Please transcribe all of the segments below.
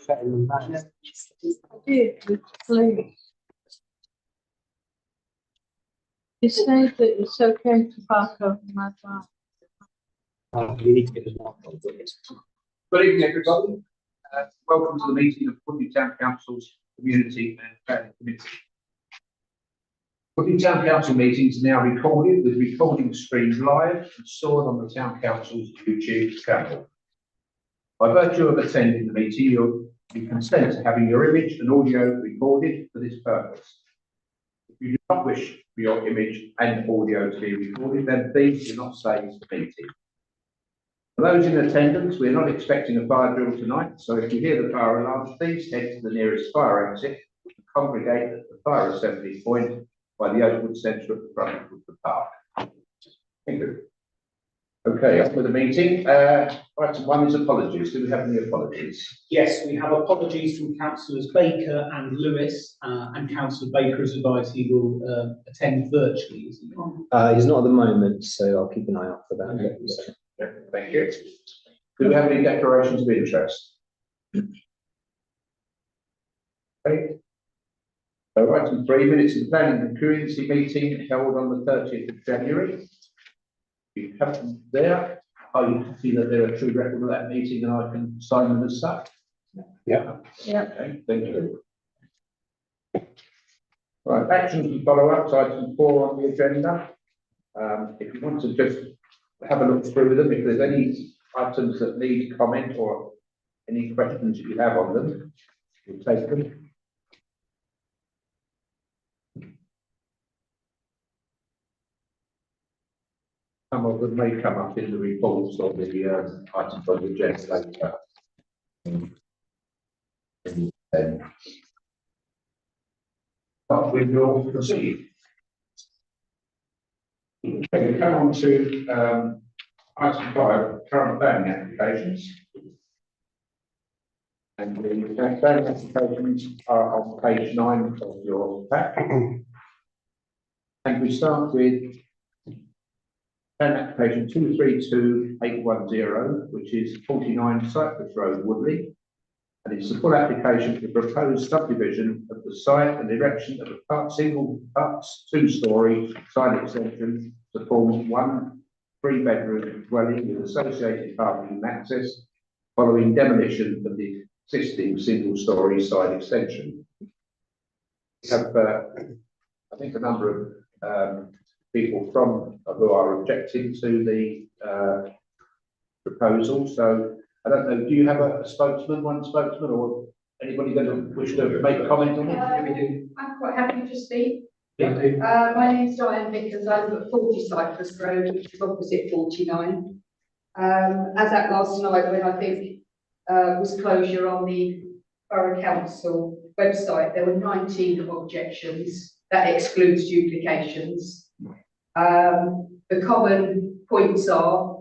You say that it's okay to park over my drive. You need to get the mark on it. Good evening, everybody. Welcome to the meeting of Putney Town Council's Community and Planning Committee. Putney Town Council meetings are now recorded with recording streamed live and stored on the Town Council's YouTube channel. By virtue of attending the meeting, you consent to having your image and audio recorded for this purpose. If you do not wish for your image and audio to be recorded, then please do not stay in the meeting. For those in attendance, we are not expecting a fire drill tonight, so if you hear the fire alarm, please head to the nearest fire exit and congregate at the fire assembly point by the Oakwood Centre at the front of the park. Thank you. Okay, up with the meeting. Item 1 is apologies. Do we have any apologies? Yes, we have apologies from councillors Baker and Lewis, and Councillor Baker has advised he will attend virtually, is he not? He's not at the moment, so I'll keep an eye out for that. Okay. Yeah, thank you. Do we have any declarations of interest? Okay. So item 3, minutes of the planning and community meeting held on the 30th of January. You have them there. Are you happy that they're a true record of that meeting and I can sign them as such? Yeah. Yeah. Okay, thank you. Right, actions and follow-ups, item 4 on the agenda. If you want to just have a look through them, if there's any items that need comment or any questions that you have on them, we'll take them. Some of them may come up in the reports or the items on the agenda later. But we will proceed. Okay, we come on to item 5, current planning applications. And the planning applications are on page 9 of your pack. And we start with planning application 232810, which is 49 Cypress Road, Woodley. And it's the full application for the proposed subdivision of the site and erection of a single 2-storey side extension to form 1 3-bedroom dwelling with associated parking and access following demolition of the existing single-storey side extension. We have, I think, a number of people who are objecting to the proposal. So I don't know, do you have a spokesman, one spokesman, or anybody going to wish to make a comment on it? I'm quite happy to speak. Yeah. My name's Diane Vickers. I live at 40 Cypress Road, which is opposite 49. As at last night, when I think was closure on the Borough Council website, there were 19 objections. That excludes duplications. The common points are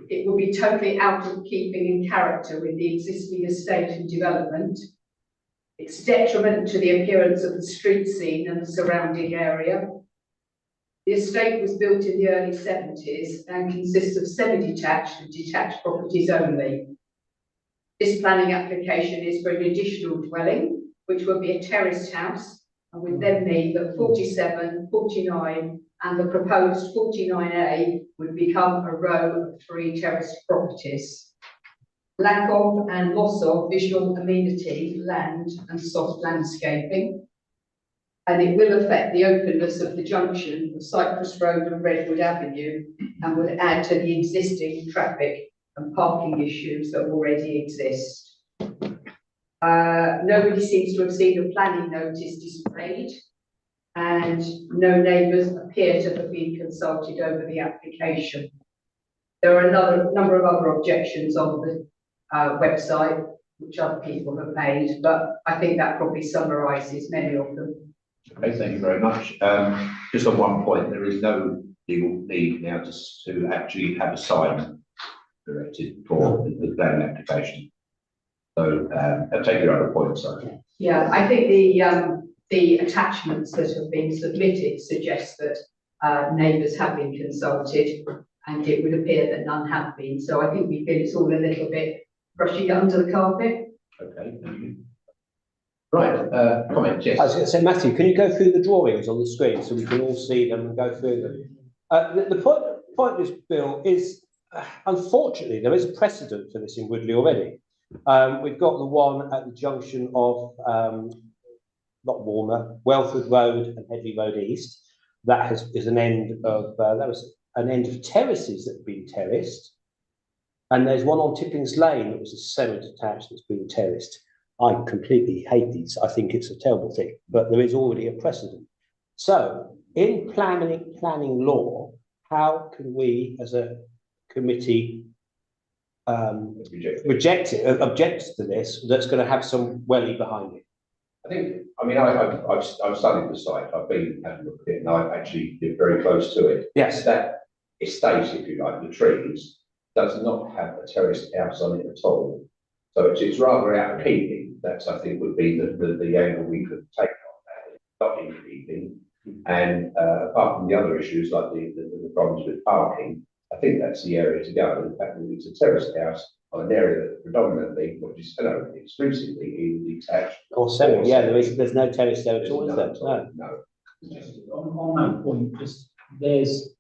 it will be totally out of keeping in character with the existing estate and development. It's detriment to the appearance of the street scene and the surrounding area. The estate was built in the early 70s and consists of semi-detached and detached properties only. This planning application is for an additional dwelling, which will be a terraced house, and would then mean that 47, 49, and the proposed 49A would become a row of 3 terraced properties. Lack of and loss of visual amenity, land and soft landscaping. And it will affect the openness of the junction of Cypress Road and Redwood Avenue and will add to the existing traffic and parking issues that already exist. Nobody seems to have seen a planning notice displayed, and no neighbours appear to have been consulted over the application. There are a number of other objections on the website, which other people have made, but I think that probably summarises many of them. Okay, thank you very much. Just on one point, there is no legal need now to actually have a sign directed for the planning application. So I'll take your other points. Yeah, I think the attachments that have been submitted suggest that neighbours have been consulted, and it would appear that none have been. So I think we feel it's all a little bit brushing it under the carpet. Okay, thank you. Right, comment, yes. I was going to say, Matthew, can you go through the drawings on the screen so we can all see them and go through them? The point of this bill is, unfortunately, there is a precedent for this in Woodley already. We've got the one at the junction of, not Walmer, Welford Road and Headley Road East. That is an end of, that was an end of terraces that have been terraced. And there's one on Tippings Lane that was a semi-detached that's been terraced. I completely hate these. I think it's a terrible thing, but there is already a precedent. So in planning law, how can we as a committee object to this that's going to have some welly behind it? I think, I mean, I've studied the site, I've been having a look at it, and I actually live very close to it. Yes. That estate, if you like, the trees, does not have a terraced house on it at all. So it's rather out of keeping. That's, I think, would be the angle we could take on that. It's not in keeping. And apart from the other issues like the problems with parking, I think that's the area to go. In fact, it's a terraced house on an area that predominantly, which is exclusively in detached. Or semi, yeah, there's no terrace there at all, is there? No. Just on that point, just there's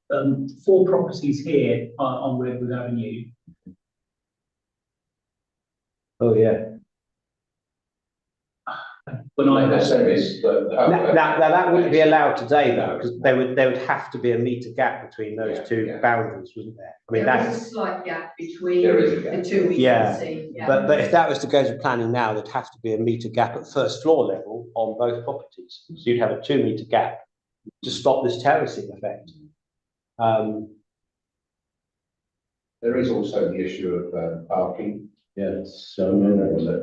4 properties here on Redwood Avenue. Oh, yeah. When I The semis, Now that wouldn't be allowed today though, because there would have to be a metre gap between those two boundaries, wouldn't there? I mean, There is a slight gap between There is a gap. the two we Yeah, can see. Yeah. but if that was to go to planning now, there'd have to be a metre gap at first floor level on both properties. So you'd have a 2 metre gap to stop this terracing effect. there is also the issue of parking. Yes, so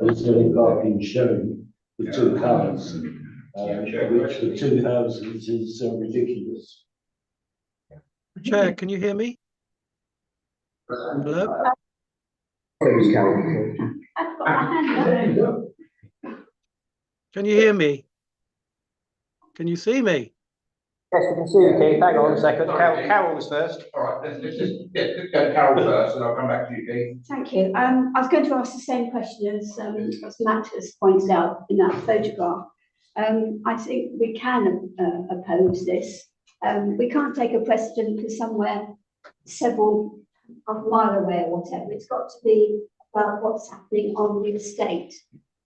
there's no parking shown for 2 cars, which for 2 houses is ridiculous. Chair, can you hear me? Hello? Can you hear me? Can you see me? Yes, we can see you, Keith. Hang on a second. Carol was first. All right, let's just go Carol first, and I'll come back to you, Keith. Thank you. I was going to ask the same question as Matt has pointed out in that photograph. I think we can oppose this. We can't take a precedent to somewhere several a mile away or whatever. It's got to be about what's happening on the estate.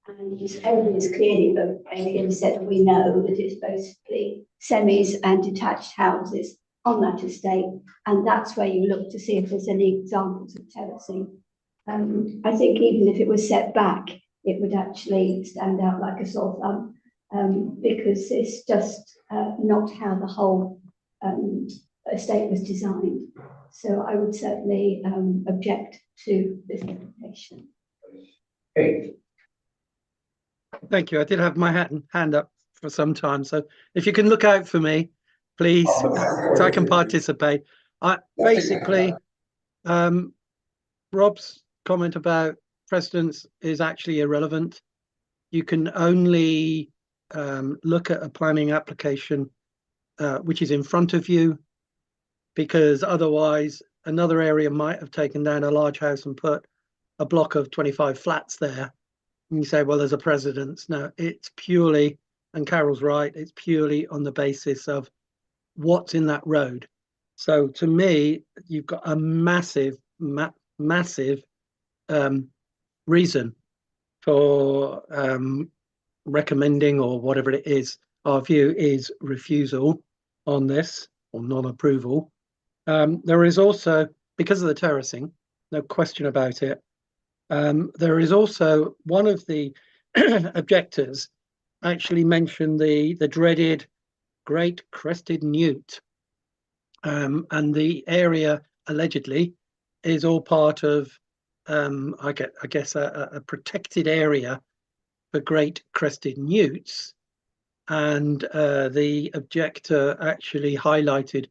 And Aidan is clearly, Aidan said, we know that it's basically semis and detached houses on that estate, and that's where you look to see if there's any examples of terracing. I think even if it was set back, it would actually stand out like a sore thumb, because it's just not how the whole estate was designed. So I would certainly object to this application. Keith. Thank you. I did have my hand up for some time. So if you can look out for me, please, so I can participate. Basically, Rob's comment about precedence is actually irrelevant. You can only look at a planning application which is in front of you, because otherwise another area might have taken down a large house and put a block of 25 flats there. And you say, well, there's a precedence. No, it's purely, and Carol's right, it's purely on the basis of what's in that road. So to me, you've got a massive reason for recommending, or whatever it is. Our view is refusal on this, or non-approval. There is also, because of the terracing, no question about it, there is also one of the objectors actually mentioned the dreaded great crested newt, and the area allegedly is all part of I guess a protected area for great crested newts, and the objector actually highlighted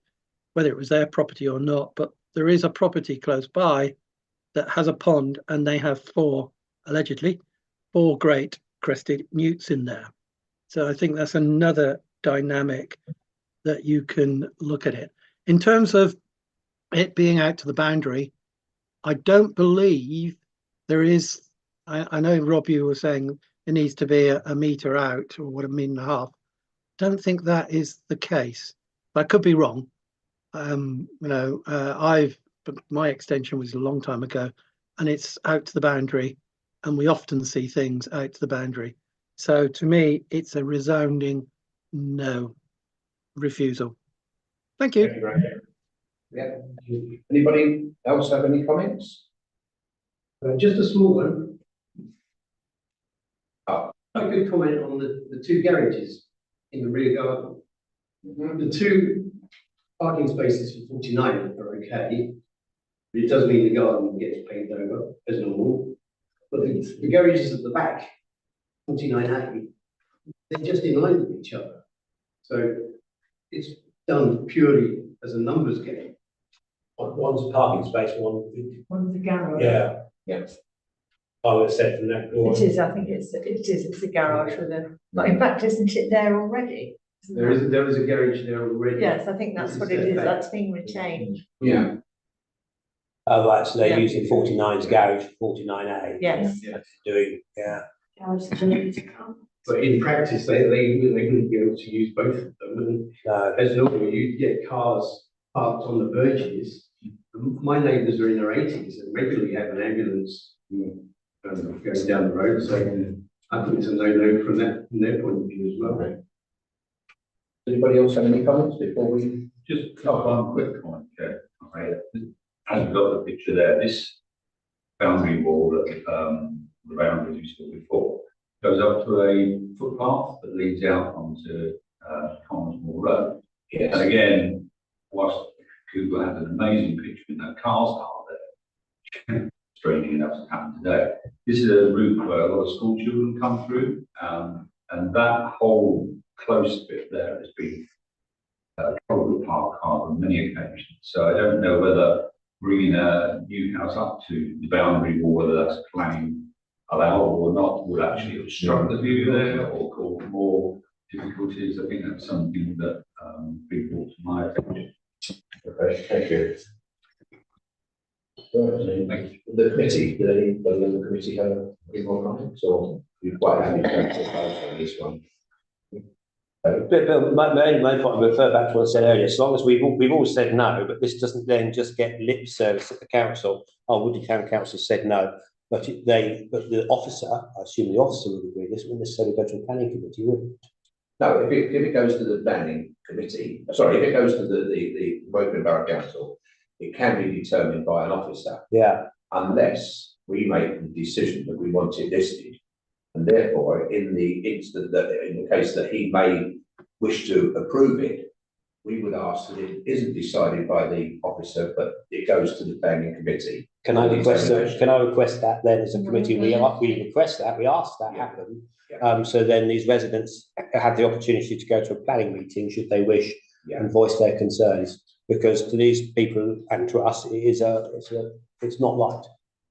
whether it was their property or not, but there is a property close by that has a pond, and they have allegedly four great crested newts in there. So I think that's another dynamic that you can look at it. In terms of it being out to the boundary, I don't believe there is I know, Rob, you were saying it needs to be a metre out, or what, a metre and a half. Don't think that is the case. I could be wrong. But my extension was a long time ago, and it's out to the boundary, and we often see things out to the boundary. So to me, it's a resounding no, refusal. Thank you. Thank you, Graham. Yeah. Anybody else have any comments? Just a small one. Oh. I could comment on the two garages in the rear garden. The two parking spaces for 49 are okay. But it does mean the garden gets paved over as normal. But the garages at the back, 49A, they're just in line with each other. So it's done purely as a numbers game. One's a parking space, One's the garage. yeah. Yes. I would have said from that drawing. It is, I think it's a garage with a, but in fact, isn't it there already? Isn't There is a garage there already. Yes, I think that's what it is, that's being retained. Yeah. Oh, right, so they're Yeah. using 49's garage for 49A. Yes. Doing, yeah. But in practice, they wouldn't be able to use both of them. And No, as normal, you get cars parked on the verges. My neighbours are in their 80s and regularly have an ambulance going down the road. So I think it's a no-no from their point of view as well. Anybody else have any comments before we? Just one quick comment, Chair. As we've got the picture there, this boundary wall that the boundaries you saw before goes up to a footpath that leads out onto Commons Moor Road. Yes. And again, whilst Google had an amazing picture with no cars are there, strangely enough has happened today. This is a route where a lot of school children come through, and that whole close bit there has been probably parked cars on many occasions. So I don't know whether bringing a new house up to the boundary wall, whether that's planning allowable or not, would actually obstruct the view there or cause more difficulties. I think that's something that be brought to my attention. Okay, thank you. The committee, did anybody on the committee have any more comments, or you quite happy to propose on this one? Bill, my point, I refer back to what I said earlier, as long as we've all said no, but this doesn't then just get lip service at the council. Oh, Woodley Town Council said no, but the officer, I assume the officer would agree, this wouldn't necessarily go to a planning committee, would it? No, if it goes to the planning committee, sorry, if it goes to the Woking Borough Council, it can be determined by an officer. Yeah. Unless we make the decision that we want it listed. And therefore, in the instant that, in the case that he may wish to approve it, we would ask that it isn't decided by the officer, but it goes to the planning committee. Can I request that then as a committee? We request that, we ask that happen. Yeah. So then these residents have the opportunity to go to a planning meeting should they wish and voice their concerns. Because to these people and to us, it's not right.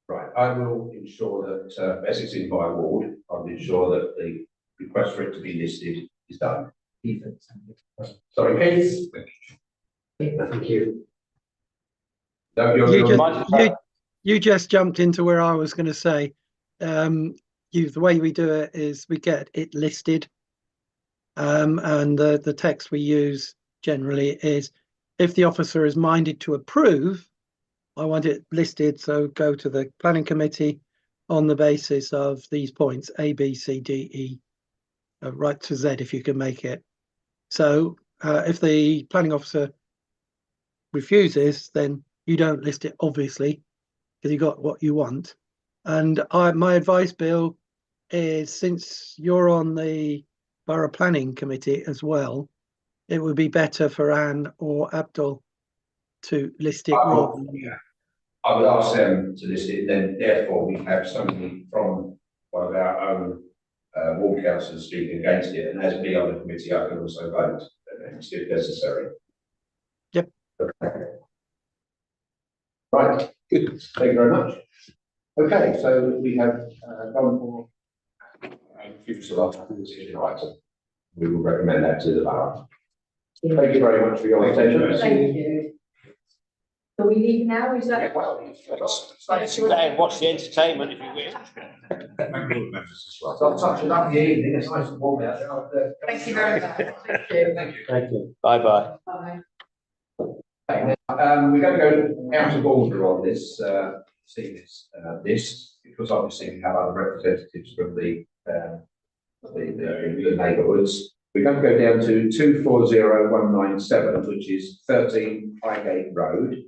Right, I will ensure that, as it's in my ward, I'll ensure that the request for it to be listed is done. Sorry, please. Thank you. No, You just jumped into where I was going to say. The way we do it is we get it listed, and the text we use generally is, if the officer is minded to approve, I want it listed, so go to the planning committee on the basis of these points, A, B, C, D, E, right to Z if you can make it. So if the planning officer refuses, then you don't list it, obviously, because you got what you want. And my advice, Bill, is since you're on the borough planning committee as well, it would be better for Anne or Abdul to list it. I would ask them to list it, then therefore we have somebody from one of our own ward councillors speaking against it, and as me on the committee, I can also vote if necessary. Yep. Okay. Right, good, thank you very much. Okay, so we have gone for future item. We will recommend that to the borough. Thank you very much for your attention. Thank you. Are we leaving now? Is that? Stay and watch the entertainment if you wish. So I'll touch it up in the evening, it's nice and warm out there. Thank you very much. Thank you. Thank you. Thank you. Bye-bye. Bye. We're going to go out of order on this, because obviously we have other representatives from the neighbourhoods. We're going to go down to 240197, which is 13 Highgate Road.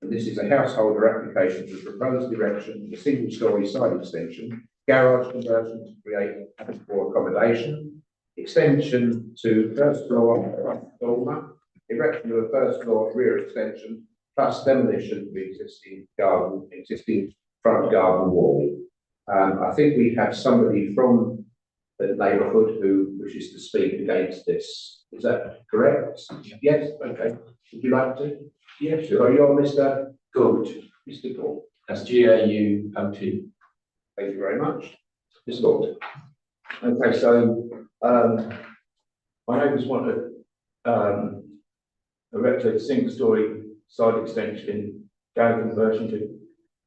And this is a householder application for proposed erection of a single-storey side extension, garage conversion to create habitable accommodation, extension to first floor front dormer, erection of a first floor rear extension, plus demolition of the existing front garden wall. I think we have somebody from the neighbourhood who wishes to speak against this. Is that correct? Yes, okay. Would you like to? Yes, sure. You're Mr. Good. Mr. Good. That's GAUOT. Thank you very much. Mr. Good. Okay, so, my neighbours want to, erect a single-storey side extension, garage conversion to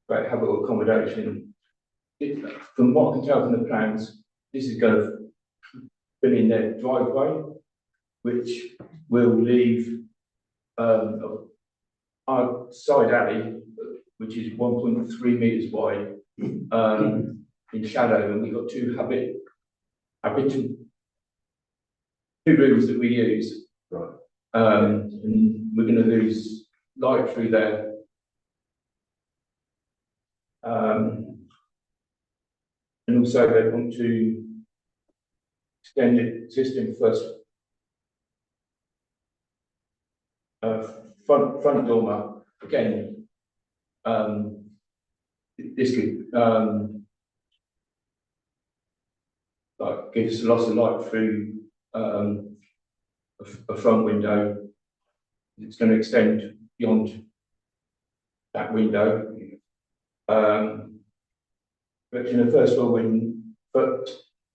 great habitable accommodation. From what I can tell from the plans, this is going to fill in their driveway, which will leave our side alley, which is 1.3 metres wide, in shadow, and we've got two rooms that we use. Right. And we're going to lose light through there. And also they want to extend the existing first front dormer again. This could like give us lots of light through a front window. It's going to extend beyond that window. Erection of first floor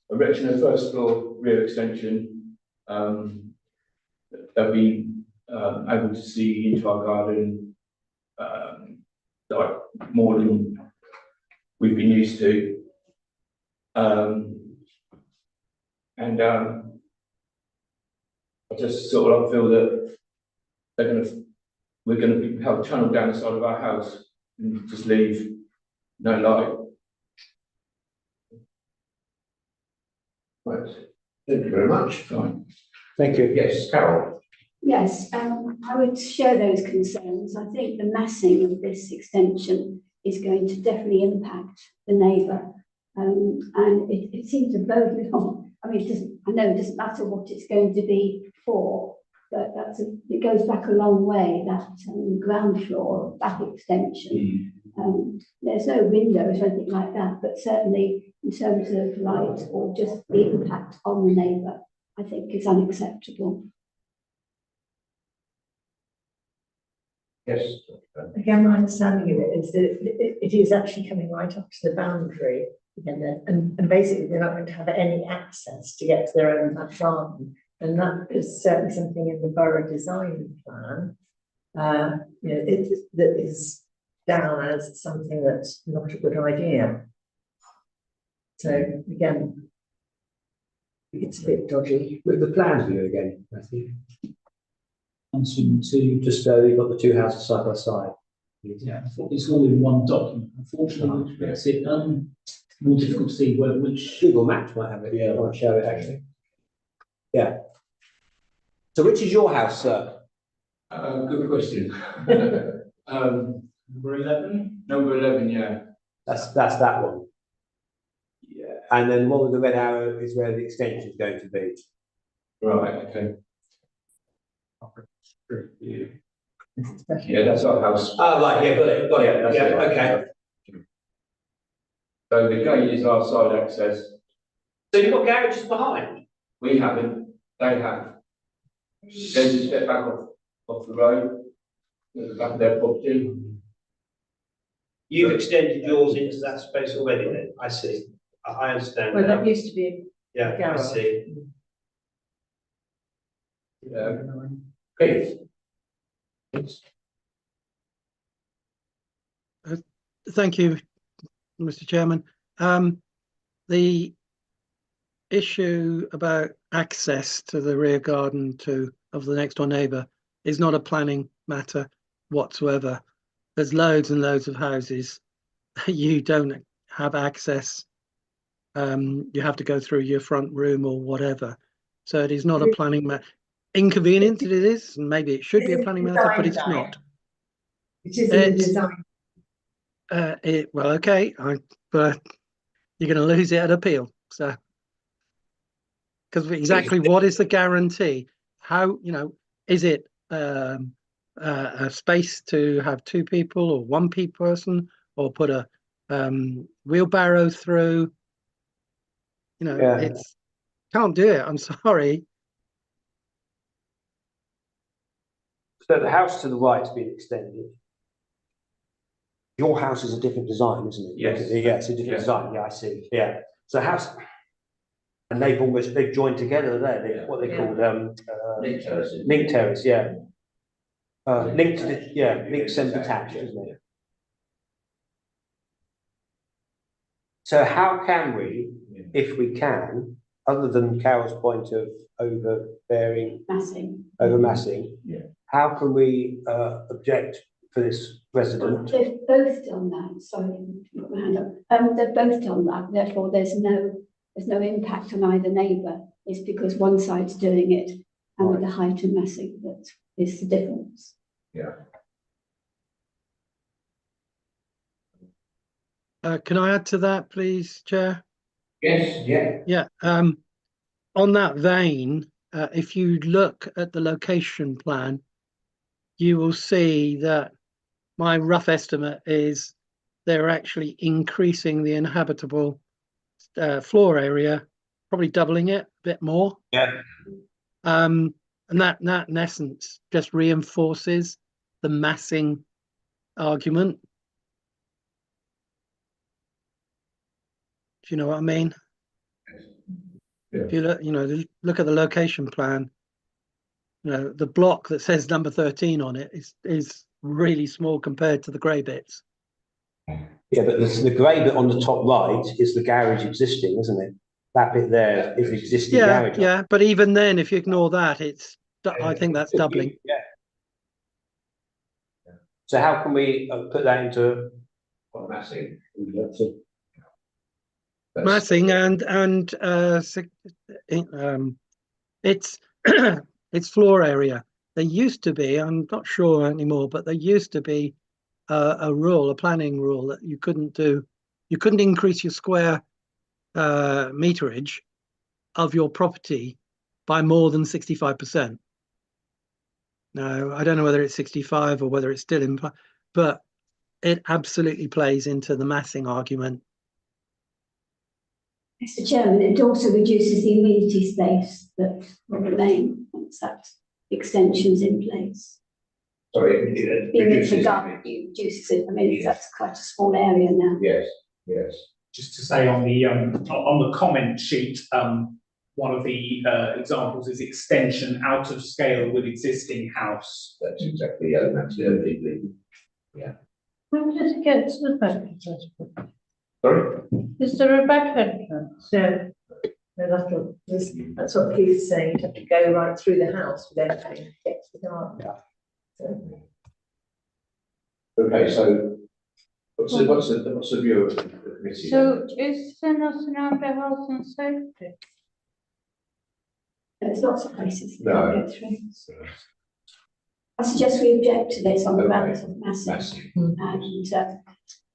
erection of first floor rear extension. They'll be able to see into our garden like more than we've been used to. I just sort of feel that we're going to have a tunnel down the side of our house and just leave no light. Right. Thank you very much. Fine. Thank you. Yes, Carol. Yes, I would share those concerns. I think the massing of this extension is going to definitely impact the neighbour. And it seems to bode along. I mean, I know it doesn't matter what it's going to be for, but it goes back a long way, that ground floor, that extension. There's no windows or anything like that, but certainly in terms of light or just the impact on the neighbour, I think is unacceptable. Yes. Again, my understanding of it is that it is actually coming right up to the boundary. And basically they're not going to have any access to get to their own back garden. And that is certainly something in the borough design plan, that is down as something that's not a good idea. So again, it's a bit dodgy. With the plans view again, Matthew. And to Just so you've got the two houses side by side. yeah, I thought it's all in one document. Unfortunately, which makes it more difficult to see which. Google Maps might have it, yeah, I might show it actually. Yeah. So which is your house, sir? Good question. Number 11? Number 11, yeah. That's that one. Yeah. And then one with the red arrow is where the extension is going to be. Right, okay. Yeah, that's our house. Oh, right, yeah, got it, Yeah, that's yeah, it. okay. So the gate is our side access. So you've got garages behind? We haven't, they have. There's a step back off the road, at the back of their property. You've extended yours into that space already then, I see. I understand. Well, now. that used to be Yeah, I garage. see. Keith. thank you, Mr. Chairman. The issue about access to the rear garden of the next door neighbour is not a planning matter whatsoever. There's loads and loads of houses you don't have access. You have to go through your front room or whatever. So it is not a planning matter. Inconvenient it is, and maybe it should be a planning matter, but it's not. It is in the design. Well, okay, but you're going to lose it at appeal. So, because exactly what is the guarantee? How, is it a space to have two people or one person, or put a wheelbarrow through? It's can't do it. I'm sorry. So the house to the right's been extended. Your house is a different design, isn't it? Yes. Yeah, it's a different design. Yeah, I see. Yeah. So the house, and they've joined together there. What they called Link terraces. link terrace. Yeah. Linked semi-detached, isn't it? So how can we, if we can, other than Carol's point of overmassing, how can we object for this resident? They've both done that, sorry, put my hand up. They've both done that, therefore there's no impact on either neighbour. It's because one side's doing it, and with the height and massing, that is the difference. Yeah. Can I add to that, please, Chair? Yes, yeah. Yeah. On that vein, if you look at the location plan, you will see that my rough estimate is they're actually increasing the inhabitable floor area, probably doubling it a bit more. Yeah. And that in essence just reinforces the massing argument. Do you know what I mean? Yeah. If you look at the location plan, the block that says number 13 on it is really small compared to the grey bits. Yeah, but the grey bit on the top right is the garage existing, isn't it? That bit there is the existing garage. Yeah, but even then, if you ignore that, I think that's doubling. Yeah. So how can we put that into Massing. Massing and it's it's floor area. There used to be, I'm not sure anymore, but there used to be a planning rule that you couldn't increase your square meterage of your property by more than 65%. Now, I don't know whether it's 65 or whether it's still in, but it absolutely plays into the massing argument. Mr. Chairman, it also reduces the amenity space that will remain once that extension's in place. Sorry, Being it's a garden, it reduces it. I mean, that's quite a small area now. Yes, yes. Just to say on the comment sheet, one of the examples is extension out of scale with existing house. That's exactly, yeah, that's legally. Yeah. When does it get to the back entrance? Sorry? Is there a back entrance? No, that's what Keith's saying. You have to go right through the house with everything to get to the garden. Yeah. So. Okay, so what's the view of the committee? So is there nothing under health and safety? There's lots of places you No. can get through. I suggest we object to this on the grounds of massing and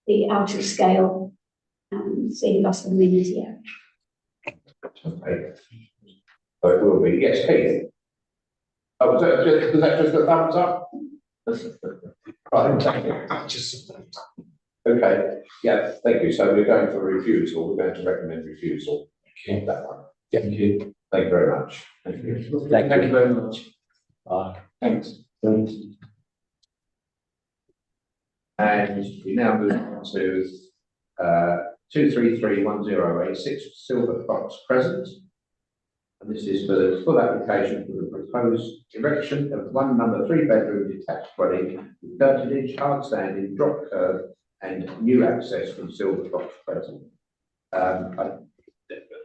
the out of scale and the loss of amenity area. Okay. So it will be, yes, Keith. Oh, was that just a thumbs up? Right, thank you. Okay, yeah, thank you. So we're going for refusal. We're going to recommend refusal on that one. Thank you. Thank you very much. Thank you. Thank you very much. Thanks. And we now move on to 2331086 Silver Fox Crescent. And this is for the full application for the proposed erection of one number 3 bedroom detached dwelling with 13-inch hard standing drop curb and new access from Silverfox Crescent.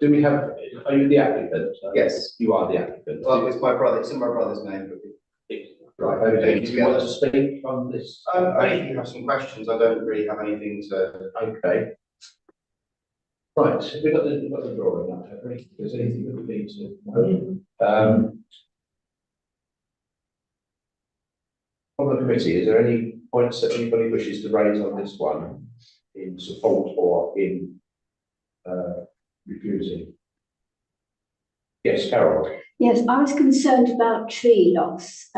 Do we have, are you the applicant? Yes. You are the applicant. Well, it's my brother, it's in my brother's name, but Right, okay, do you want to speak on this? only if you have some questions, I don't really have anything to. Okay. Right, we've got the drawing up, have we? If there's anything that we need to know. From the committee, is there any points that anybody wishes to raise on this one in support or in refusing? Yes, Carol. Yes, I was concerned about tree loss.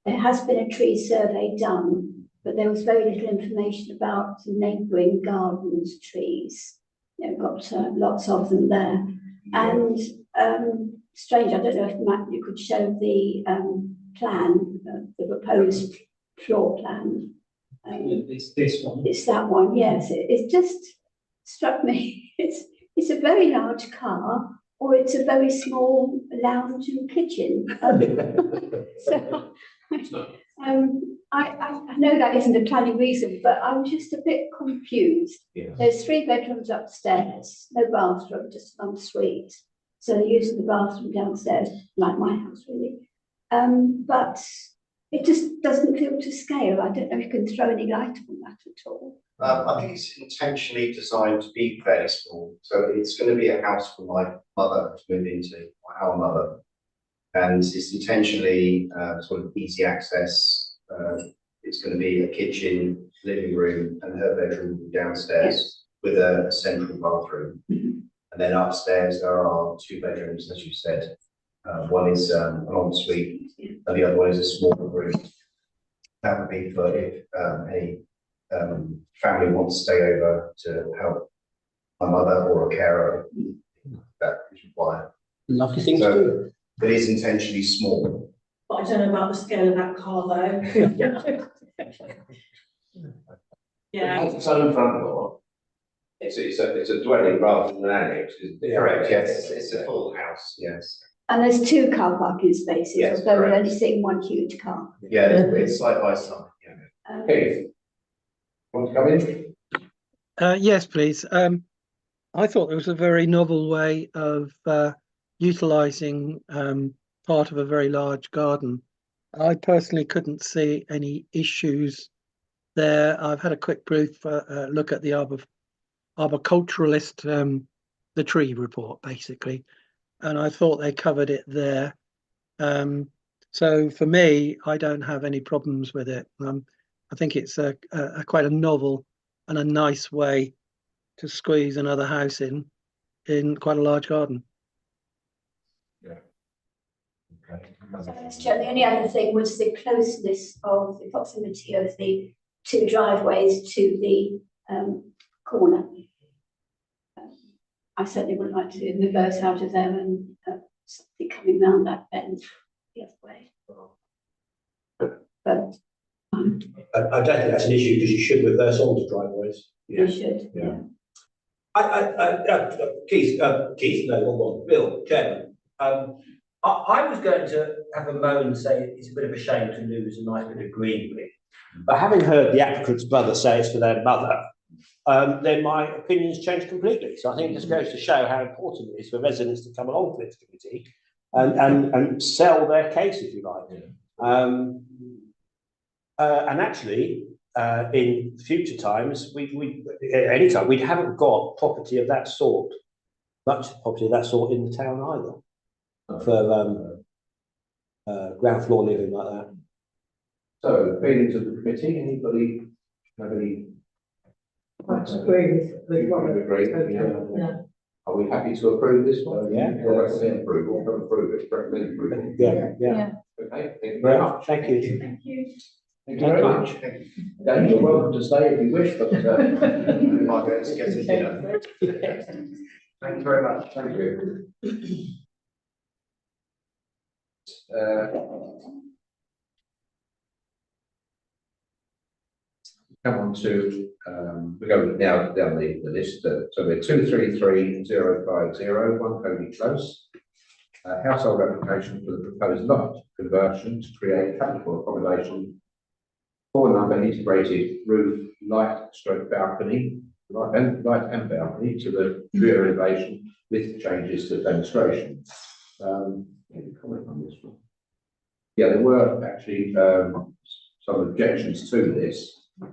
There has been a tree survey done, but there was very little information about the neighbouring gardens trees. You've got lots of them there. And strange, I don't know if Matt, you could show the plan, the proposed floor plan. It's this one. It's that one, yes. It just struck me. It's a very large car, or it's a very small lounge and kitchen. So, I know that isn't a planning reason, but I'm just a bit confused. Yeah. There's 3 bedrooms upstairs, no bathroom, just an ensuite. So they're using the bathroom downstairs, like my house really. But it just doesn't feel to scale. I don't know if you can throw any light on that at all. I think it's intentionally designed to be fairly small, so it's going to be a house for my mother to move into, our mother. And it's intentionally sort of easy access. It's going to be a kitchen, living room, and her bedroom will be downstairs with a central bathroom. And then upstairs there are 2 bedrooms, as you said. One is an ensuite, and the other one is a small room. That would be for if any family wants to stay over to help my mother or a carer, that is required. Lovely thing to do. It is intentionally small. But I don't know about the scale of that car though. It has its own front door. It's a dwelling rather than an annex, isn't it? Correct, yes, it's a full house, yes. And there's 2 car parking spaces, Yes, although we're correct. only seeing 1 huge car. Yeah, it's side by side, yeah. Keith, want to come in? Yes, please. I thought it was a very novel way of utilising part of a very large garden. I personally couldn't see any issues there. I've had a quick brief look at the arboriculturalist, the tree report, basically, and I thought they covered it there. So for me, I don't have any problems with it. I think it's a quite a novel and a nice way to squeeze another house in quite a large garden. Okay. So, Mr. Chair, the only other thing was the closeness of the proximity of the 2 driveways to the corner. I certainly wouldn't like to reverse out of there and something coming round that bend the other way. But I don't think that's an issue because you should reverse onto driveways. you should, Yeah. Keith, no, Bill, Chairman. I was going to have a moan and say it's a bit of a shame to lose a nice bit of greenery. But having heard the applicant's brother say it's for their mother, then my opinions changed completely. So I think it just goes to show how important it is for residents to come along to this committee and sell their case, if you like. And actually, in future times, anytime we haven't got property of that sort, much property of that sort in the town either, for ground floor living like that. So, feelings of the committee, anybody have any? I agree with what You agree, yeah. Are we happy to approve this one? Yeah. Recommend approval, don't approve it, recommend approval. Yeah. Okay, thank you very much. Thank you. thank you. Thank you very much. Dan, you're welcome to stay if you wish, but We might go to get a dinner. thank you very much, thank you. Come on to, we go now down the list, so we're 233050, 1 Cody Close. Household application for the proposed lot conversion to create capital accommodation 4 number integrated roof, light stroke balcony, light and balcony to the rear elevation with changes to demonstration. Any comment on this one? Yeah, there were actually some objections to this. I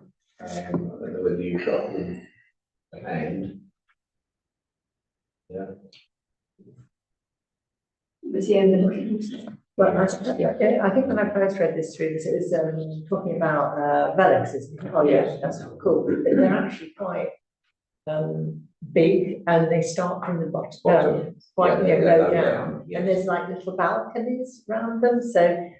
don't know whether you've got them at hand. Yeah. Was the overlooking? Well, I think when I first read this through, this, it was talking about Velexes. Oh yeah, that's cool. But they're actually quite big, and they start from the bottom, quite low down, and there's like little balconies around them. So,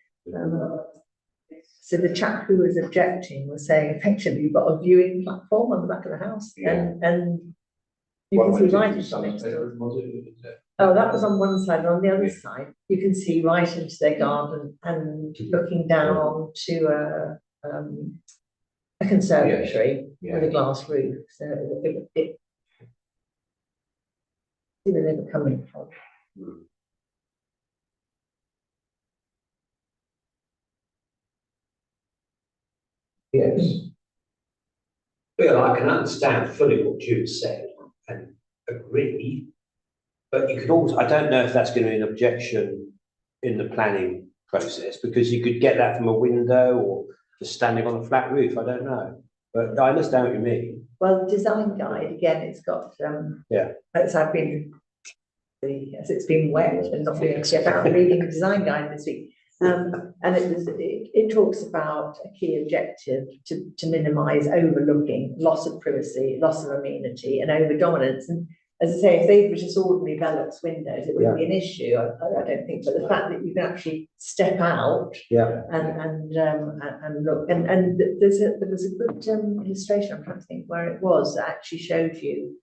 so the chap who was objecting was saying effectively you've got a viewing platform on the back of the house, and you can see right into next door. Oh, that was on one side, and on the other side, you can see right into their garden and looking down to a conservatory with a glass roof. So it see where they were coming from. Yes. Bill, I can understand fully what Jude said and agree. But you could also, I don't know if that's going to be an objection in the planning process, because you could get that from a window or just standing on a flat roof. I don't know. But I understand what you mean. Well, design guide, again, it's got, as I've been, as it's been wet and not being able to get out reading the design guide this week. And it talks about a key objective to minimise overlooking, loss of privacy, loss of amenity, and over dominance. And as I say, if they were just ordinary Velux windows, it wouldn't be an issue. I don't think. But the fact that you can actually step out and look, and there was a good illustration. I'm trying to think where it was that actually showed you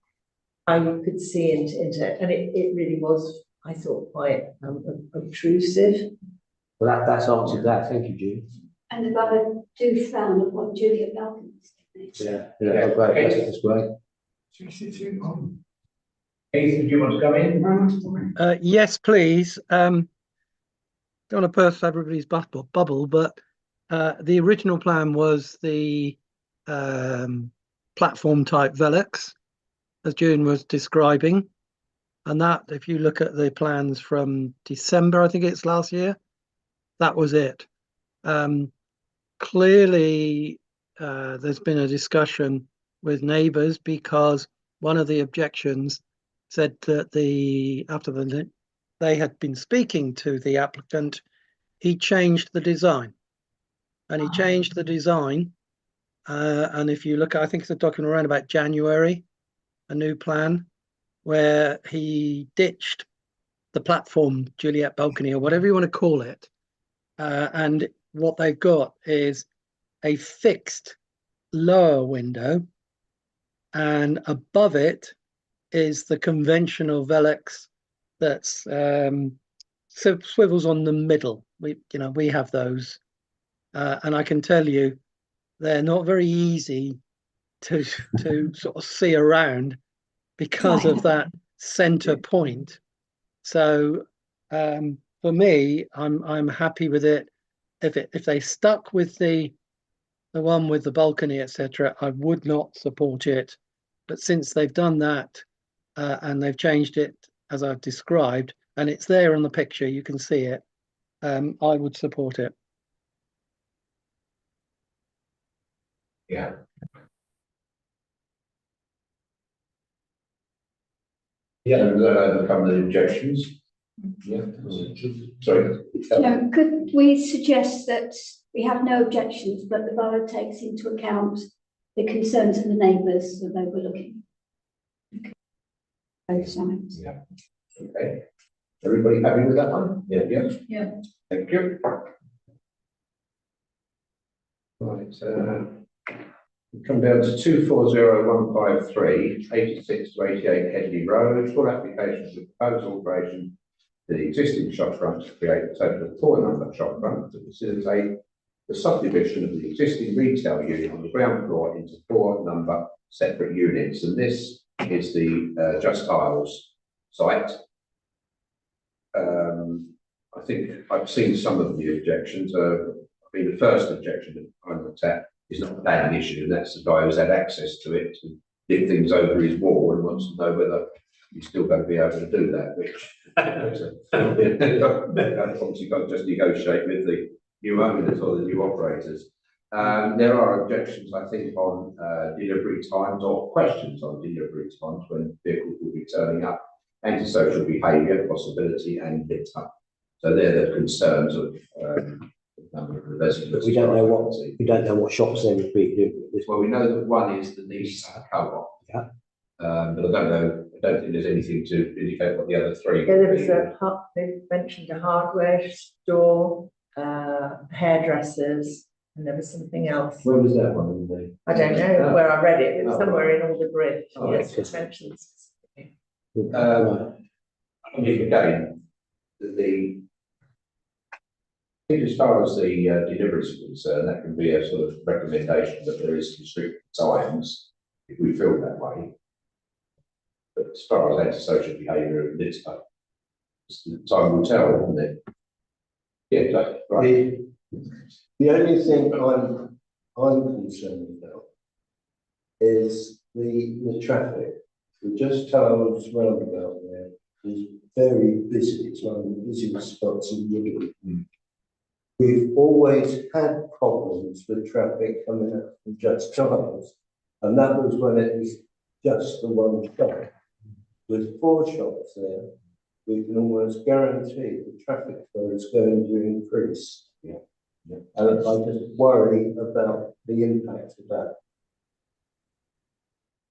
how you could see into it, and it really was, I thought, quite obtrusive. Well, that's answered that. Thank you, Julie. And the borough do frown upon Juliet balconies. Yeah, great. That's great. Ethan, do you want to come in? Yes, please. Don't want to burst everybody's bubble, but the original plan was the platform type Velux, as June was describing. And that, if you look at the plans from December, I think it's last year, that was it. Clearly, there's been a discussion with neighbours, because one of the objections said that they had been speaking to the applicant, he changed the design. And he changed the design. And if you look at, I think it's a document around about January, a new plan, where he ditched the platform Juliet balcony, or whatever you want to call it. And what they've got is a fixed lower window, and above it is the conventional Velux that's swivels on the middle. We have those, and I can tell you they're not very easy to sort of see around because of that center point. So for me, I'm happy with it. If they stuck with the one with the balcony, etc., I would not support it. But since they've done that and they've changed it as I've described, and it's there on the picture, you can see it, I would support it. Yeah. Yeah, overcome the objections. Yeah. Sorry. No, could we suggest that we have no objections, but the borough takes into account the concerns of the neighbours of overlooking both sides? Yeah. Okay. Everybody happy with that one? Yeah. Yeah. Thank you. Right. We come down to 240153, 86 to 88 Headley Road, full application for proposed alteration to the existing shopfront to create a total of 4 number shopfront to facilitate the subdivision of the existing retail unit on the ground floor into 4 number separate units. And this is the Just Isles site. I think I've seen some of the objections. mean, the first objection that I looked at is not a planning issue, and that's the guy who's had access to it to lift things over his wall and wants to know whether he's still going to be able to do that, which obviously got to just negotiate with the new owners or the new operators. There are objections, I think, on delivery times or questions on delivery times when vehicles will be turning up, antisocial behaviour, possibility, and litter. So they're the concerns of a number of the residents. But we don't know what shops they would be. Well, we know that one is the Nice Co-op. Yeah. But I don't think there's anything to indicate what the other three. Yeah, there was they mentioned a hardware store, hairdressers, and there was something else. Where was that one? I don't know where I read it. It was Oh, somewhere in all the grid. Oh, Yes, okay. it mentions. I mean, again, I think as far as the deliveries are concerned, that can be a sort of recommendation that there is constricted times if we feel that way. But as far as antisocial behaviour and litter, time will tell, won't it? Yeah, right. The only thing I'm concerned about is the traffic. The Just Towers roundabout there is very busy. It's one of the busiest spots in Woodley. We've always had problems with traffic coming out from Just Towers, and that was when it was just the one shop. With 4 shops there, we can almost guarantee the traffic flow is going to increase. And I just worry about the impact of that.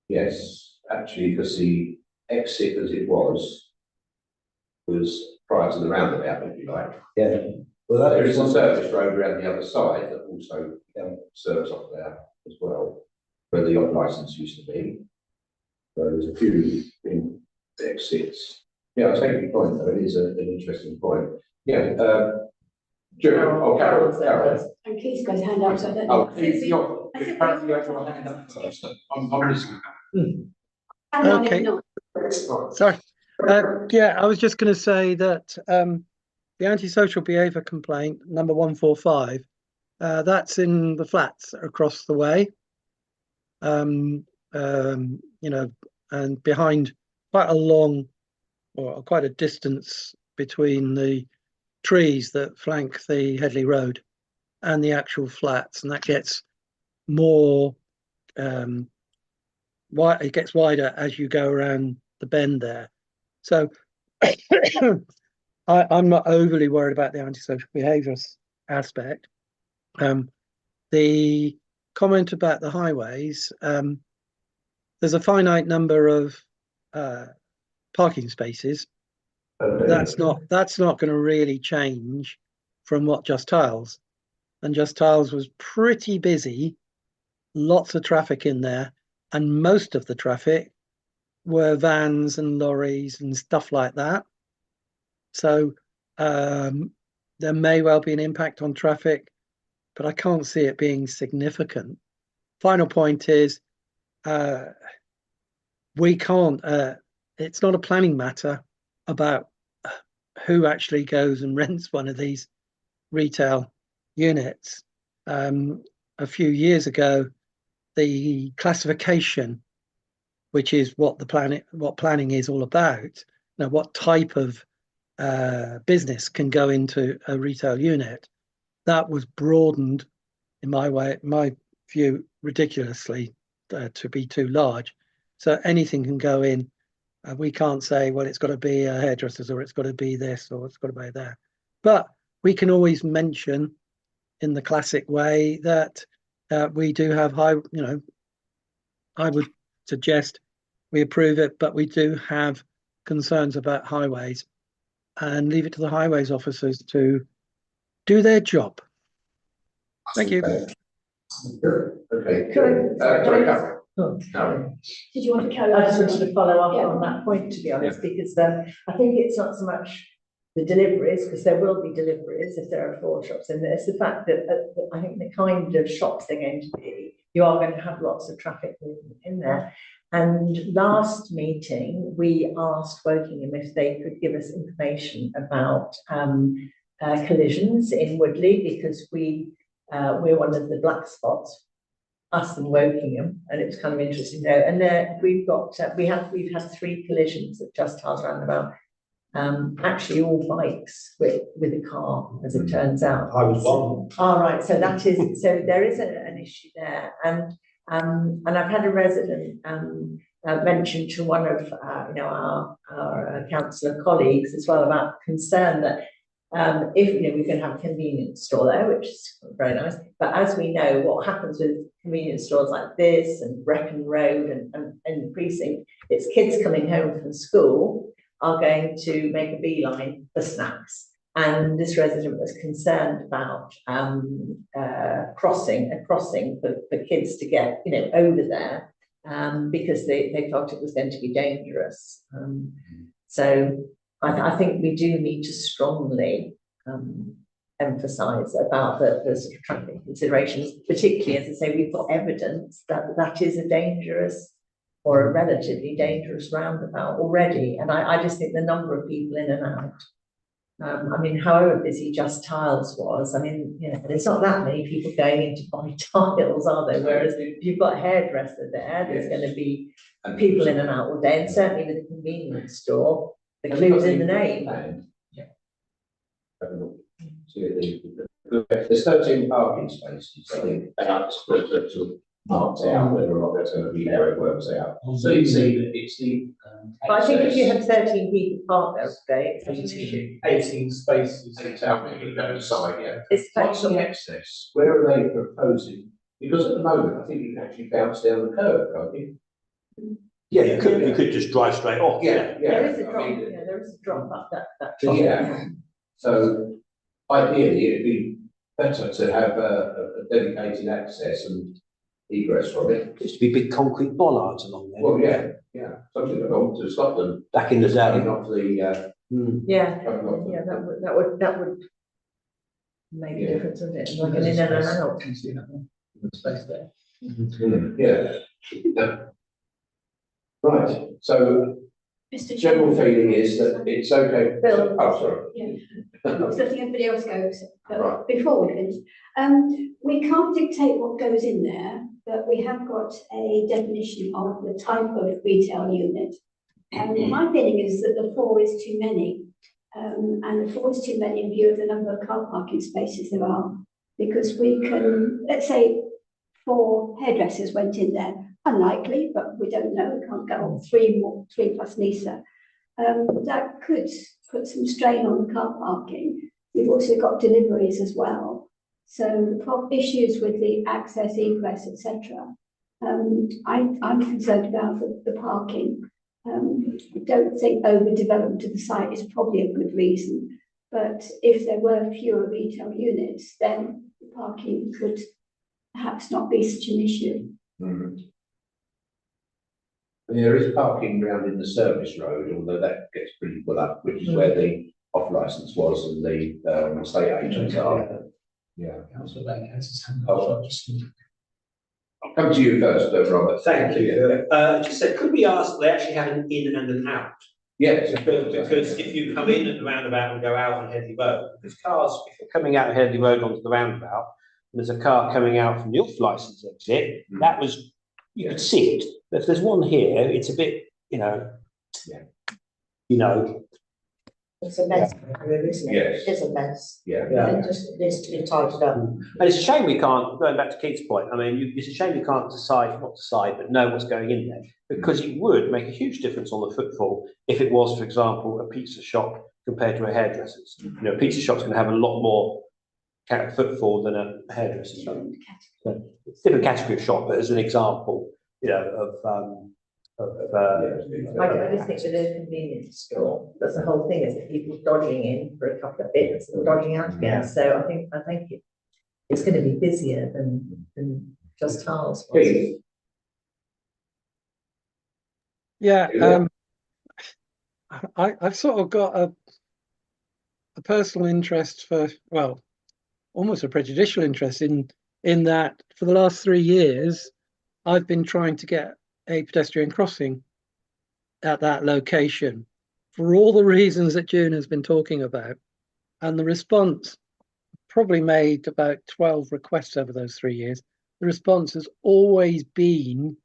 Yes, actually, because the exit as it was prior to the roundabout, if you like. Yeah. Well, that There is is a one. service road around the other side that also serves off there as well, where the yacht licence used to be. So there's a few in exits. Yeah, I take your point though, it is an interesting point. Yeah, Carol. And Keith's got his hand up, so I don't Oh, know. apparently you have your hand up first. I'm listening. Hang on, Okay. no. Sorry. Yeah, I was just going to say that the antisocial behaviour complaint, number 145, that's in the flats across the way. You know, and behind quite a long or quite a distance between the trees that flank the Headley Road and the actual flats, and that gets more it gets wider as you go around the bend there. So I'm not overly worried about the antisocial behaviour aspect. The comment about the highways, there's a finite number of parking spaces. That's not going to really change from what Just Tiles. And Just Tiles was pretty busy, lots of traffic in there, and most of the traffic were vans and lorries and stuff like that. So there may well be an impact on traffic, but I can't see it being significant. Final point is we can't, it's not a planning matter about who actually goes and rents one of these retail units. A few years ago, the classification, which is what planning is all about, now what type of business can go into a retail unit, that was broadened, in my view, ridiculously to be too large. So anything can go in. We can't say, well, it's got to be a hairdresser's, or it's got to be this, or it's got to be that. But we can always mention in the classic way that we do have high, I would suggest we approve it, but we do have concerns about highways, and leave it to the highways officers to do their job. Thank you. Okay. Sorry, Carol. Carol. Did you want to carry on? I just wanted to follow up Yeah. on that point, to be honest, because I think it's not so much the deliveries, because there will be deliveries if there are 4 shops in there. It's the fact that I think the kind of shops they're going to be, you are going to have lots of traffic movement in there. And last meeting, we asked Wokingham if they could give us information about collisions in Woodley, because we we're one of the black spots, us and Wokingham, and it was kind of interesting though. And there we've had 3 collisions at Just Tiles roundabout. Actually all bikes with a car, as it turns out. I was one. All right, so that is, so there is an issue there, and I've had a resident mention to one of our councillor colleagues as well about concern that if we're going to have a convenience store there, which is very nice, but as we know, what happens with convenience stores like this and Brecon Road and the precinct, it's kids coming home from school are going to make a beeline for snacks. And this resident was concerned about crossing for kids to get over there because they felt it was going to be dangerous. So I think we do need to strongly emphasise about the sort of traffic considerations, particularly as I say, we've got evidence that that is a dangerous or a relatively dangerous roundabout already. And I just think the number of people in and out, I mean, however busy Just Tiles was, I mean, there's not that many people going in to buy tiles, are there? Whereas if you've got a hairdresser there, there's going to be people in and out all day, and certainly with a convenience store, the clue's in the name. There's 13 parking spaces, I think, that's marked out, whether or not that's going to be how it works out. So you see that it's the. But I think if you had 13 people parked there today, it's an issue. 18 spaces. It's out there, you don't decide yet. It's What's the access? Where are they proposing? Because at the moment, I think you can actually bounce down the curb, can't you? Yeah, you could just drive straight off. There is a drop, there is a drop up that. Yeah. So ideally, it'd be better to have a dedicated access and egress from it. There used to be big concrete bollards along there. Well, yeah, something that belonged to Scotland. Back in the day. Coming off the, that would make a difference, wouldn't it? Like an in and an out. Can you see that one? The space there. Yeah. Right, so Mr. general Chairman. feeling is that it's okay. Bill. Oh, sorry. Yeah. I was letting everybody else go, but Right. before we finish, we can't dictate what goes in there, but we have got a definition of the type of retail unit. And my feeling is that the 4 is too many. And the 4 is too many in view of the number of car parking spaces there are. Because we can, let's say 4 hairdressers went in there, unlikely, but we don't know, we can't go on 3 plus Nisa. That could put some strain on the car parking. We've also got deliveries as well. So issues with the access, egress, etc. I'm concerned about the parking. I don't think overdevelopment of the site is probably a good reason, but if there were fewer retail units, then the parking could perhaps not be such an issue. There is parking round in the service road, although that gets pretty full up, which is where the off licence was and the estate agents are. Yeah. Councillor Baker has his hand Oh. up. I'll come to you first, Robert. Thank you. Just said, could we ask, they actually have an in and an out? Yes. Because if you come in at the roundabout and go out on Headley Road, because cars, if you're coming out of Headley Road onto the roundabout, and there's a car coming out from the off licence exit, that was, you could see it. But if there's one here, it's a bit, It's a mess, really, isn't it? Yes. It's a mess. Yeah. It just needs to be tidied up. And it's a shame we can't, going back to Keith's point, I mean, it's a shame we can't not decide, but know what's going in there. Because it would make a huge difference on the footfall if it was, for example, a pizza shop compared to a hairdresser's. A pizza shop's going to have a lot more footfall than a hairdresser's shop. So, it's a different category of shop, but as an example, I just think with a convenience store, that's the whole thing, is that people dodging in for a couple of bits and dodging out again. So I think it's going to be busier than Just Tiles was. Yeah, I've sort of got a personal interest for, well, almost a prejudicial interest in that for the last 3 years, I've been trying to get a pedestrian crossing at that location for all the reasons that June has been talking about. And the response probably made about 12 requests over those 3 years. The response has always been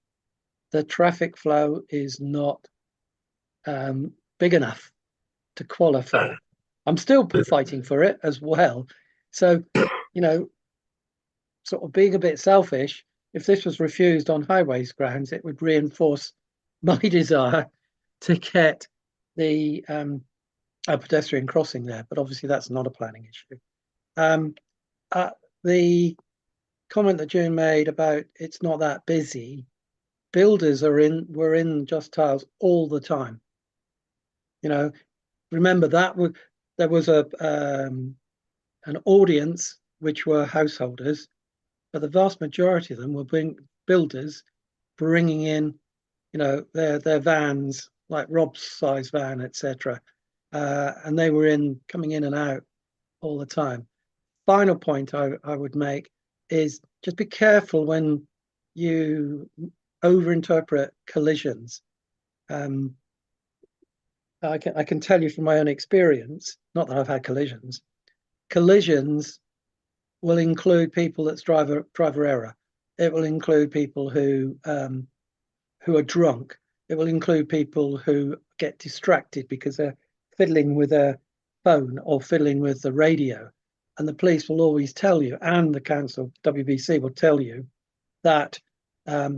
the traffic flow is not big enough to qualify. I'm still fighting for it as well. So, you know, sort of being a bit selfish, if this was refused on highways grounds, it would reinforce my desire to get the a pedestrian crossing there. But obviously that's not a planning issue. The comment that June made about it's not that busy, builders were in Just Tiles all the time. You know, remember that there was an audience which were householders, but the vast majority of them were builders bringing in, you know, their vans, like Rob's size van, etc. And they were coming in and out all the time. Final point I would make is just be careful when you overinterpret collisions. I can tell you from my own experience, not that I've had collisions. Collisions will include people that's driver error. It will include people who are drunk. It will include people who get distracted because they're fiddling with their phone or fiddling with the radio. And the police will always tell you, and the council, WBC, will tell you that a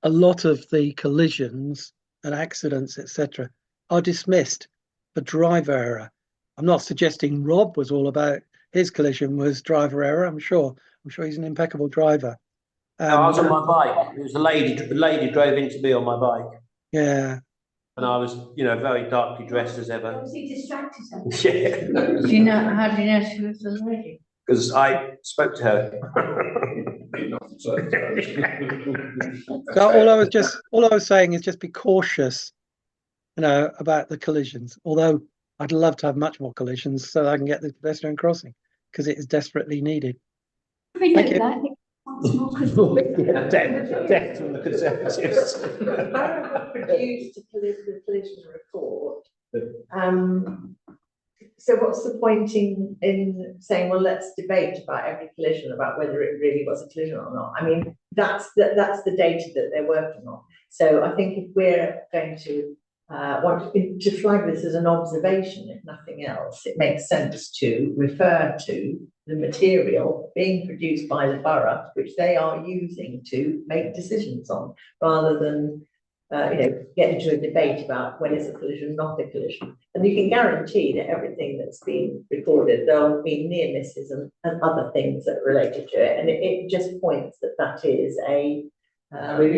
lot of the collisions and accidents, etc., are dismissed for driver error. I'm not suggesting Rob was all about his collision was driver error. I'm sure he's an impeccable driver. No, I was on my bike. It was a lady drove into me on my bike. Yeah. And I was, you know, very darkly dressed as ever. Obviously distracted her. Yeah. Do you know, how do you know she was the lady? Because I spoke to her. So all I was saying is just be cautious, you know, about the collisions. Although I'd love to have much more collisions so that I can get the pedestrian crossing because it is desperately needed. We know Thank you. that. Death from the Conservatives. I produced the collision report. So what's the point in saying, well, let's debate about every collision, about whether it really was a collision or not? I mean, that's the data that they're working on. So I think if we're going to want to flag this as an observation, if nothing else, it makes sense to refer to the material being produced by the borough, which they are using to make decisions on, rather than get into a debate about when is a collision not a collision. And you can guarantee that everything that's been recorded, there'll be near misses and other things that are related to it. And it just points that is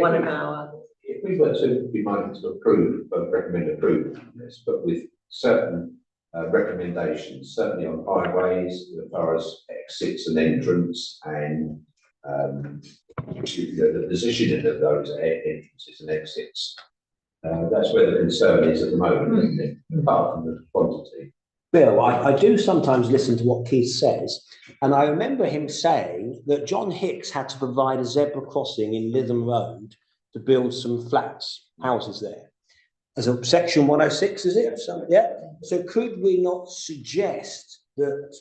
one of our. If we were to be minded to recommend approval on this, but with certain recommendations, certainly on highways, as far as exits and entrance, and the positioning of those entrances and exits. That's where the concern is at the moment, apart from the quantity. Bill, I do sometimes listen to what Keith says, and I remember him saying that John Hicks had to provide a zebra crossing in Lytham Road to build some flats, houses there. As a section 106, is it? So, yeah. So could we not suggest that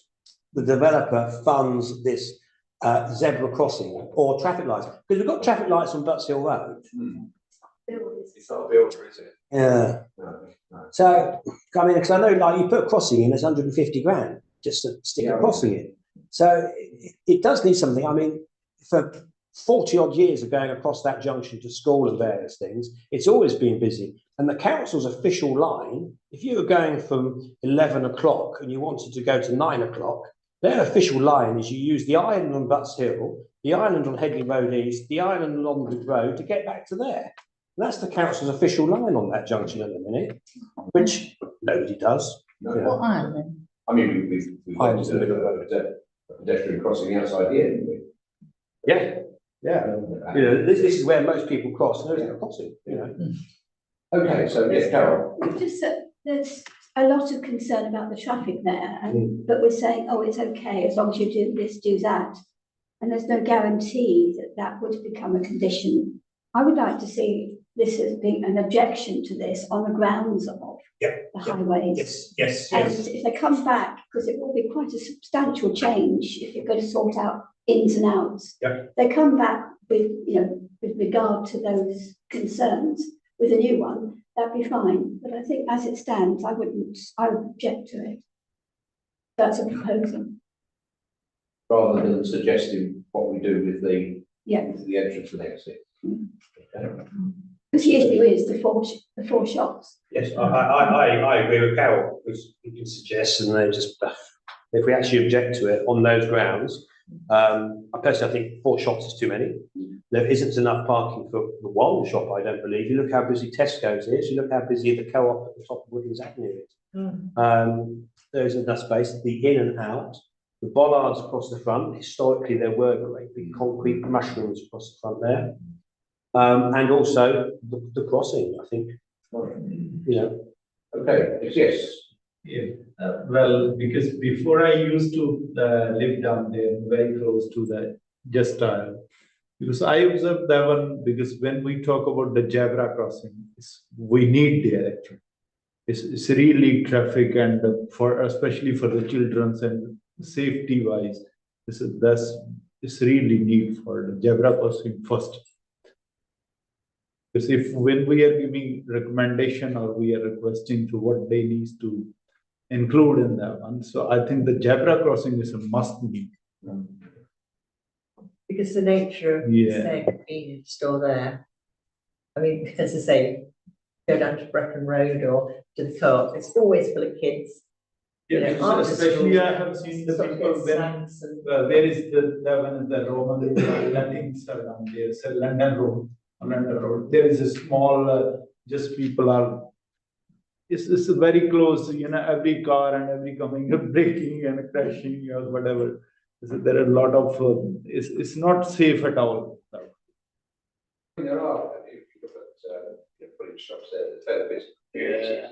the developer funds this zebra crossing or traffic lights? Because we've got traffic lights on Butts Hill Road. It's not a builder, is it? Yeah. No. So, I mean, because I know, like, you put a crossing in, it's 150 grand just to stick a crossing in. So it does need something. I mean, for 40 odd years of going across that junction to school and various things, it's always been busy. And the council's official line, if you were going from 11 o'clock and you wanted to go to 9 o'clock, their official line is you use the island on Butts Hill, the island on Headley Road East, the island on Longwood Road to get back to there. And that's the council's official line on that junction at the minute, which nobody does. No. You know. What island? I mean, we've got a pedestrian crossing outside here, haven't we? Yeah. Yeah. You know, this is where most people cross. There isn't a crossing, you know. Okay, so yes, Carol. Just that there's a lot of concern about the traffic there, but we're saying, oh, it's okay as long as you do this, do that. And there's no guarantee that that would become a condition. I would like to see this as being an objection to this on the grounds of the highways. Yes. And if they come back because it will be quite a substantial change if you're going to sort out ins and outs. Yeah. They come back with, with regard to those concerns with a new one, that'd be fine. But I think as it stands, I would object to it. That's a proposal. Rather than suggesting what we do with the, Yeah. with the entrance and exit. Okay. Because the issue is the four shops. Yes, I agree with Carol, because you can suggest and they just, if we actually object to it on those grounds, I personally think 4 shops is too many. There isn't enough parking for the one shop, I don't believe. You look how busy Tesco's is, you look how busy the Co-op at the top of Woodlands Avenue is. There isn't enough space, the in and out, the bollards across the front, historically there were great big concrete mushrooms across the front there. And also the crossing, I think, Okay, yes. Yeah, well, because before I used to live down there, very close to the Just Dial. Because I observed that one, because when we talk about the zebra crossing, we need there actually. It's really traffic and especially for the children's and safety wise, it's really need for the zebra crossing first. Because when we are giving recommendation or we are requesting to what they need to include in that one, so I think the zebra crossing is a must need. Because the nature of say a convenience store there. I mean, as I say, go down to Brecon Road or to the Co-op, it's always full of kids. Yeah, because especially I have seen the people when there is the one is the Roman landings around there, so London Road. There is a small, just people are. It's very close, every car and every coming, braking and crashing or whatever. So there are a lot of, it's not safe at all. There are, if you look at putting shops there, the benefits. Yeah.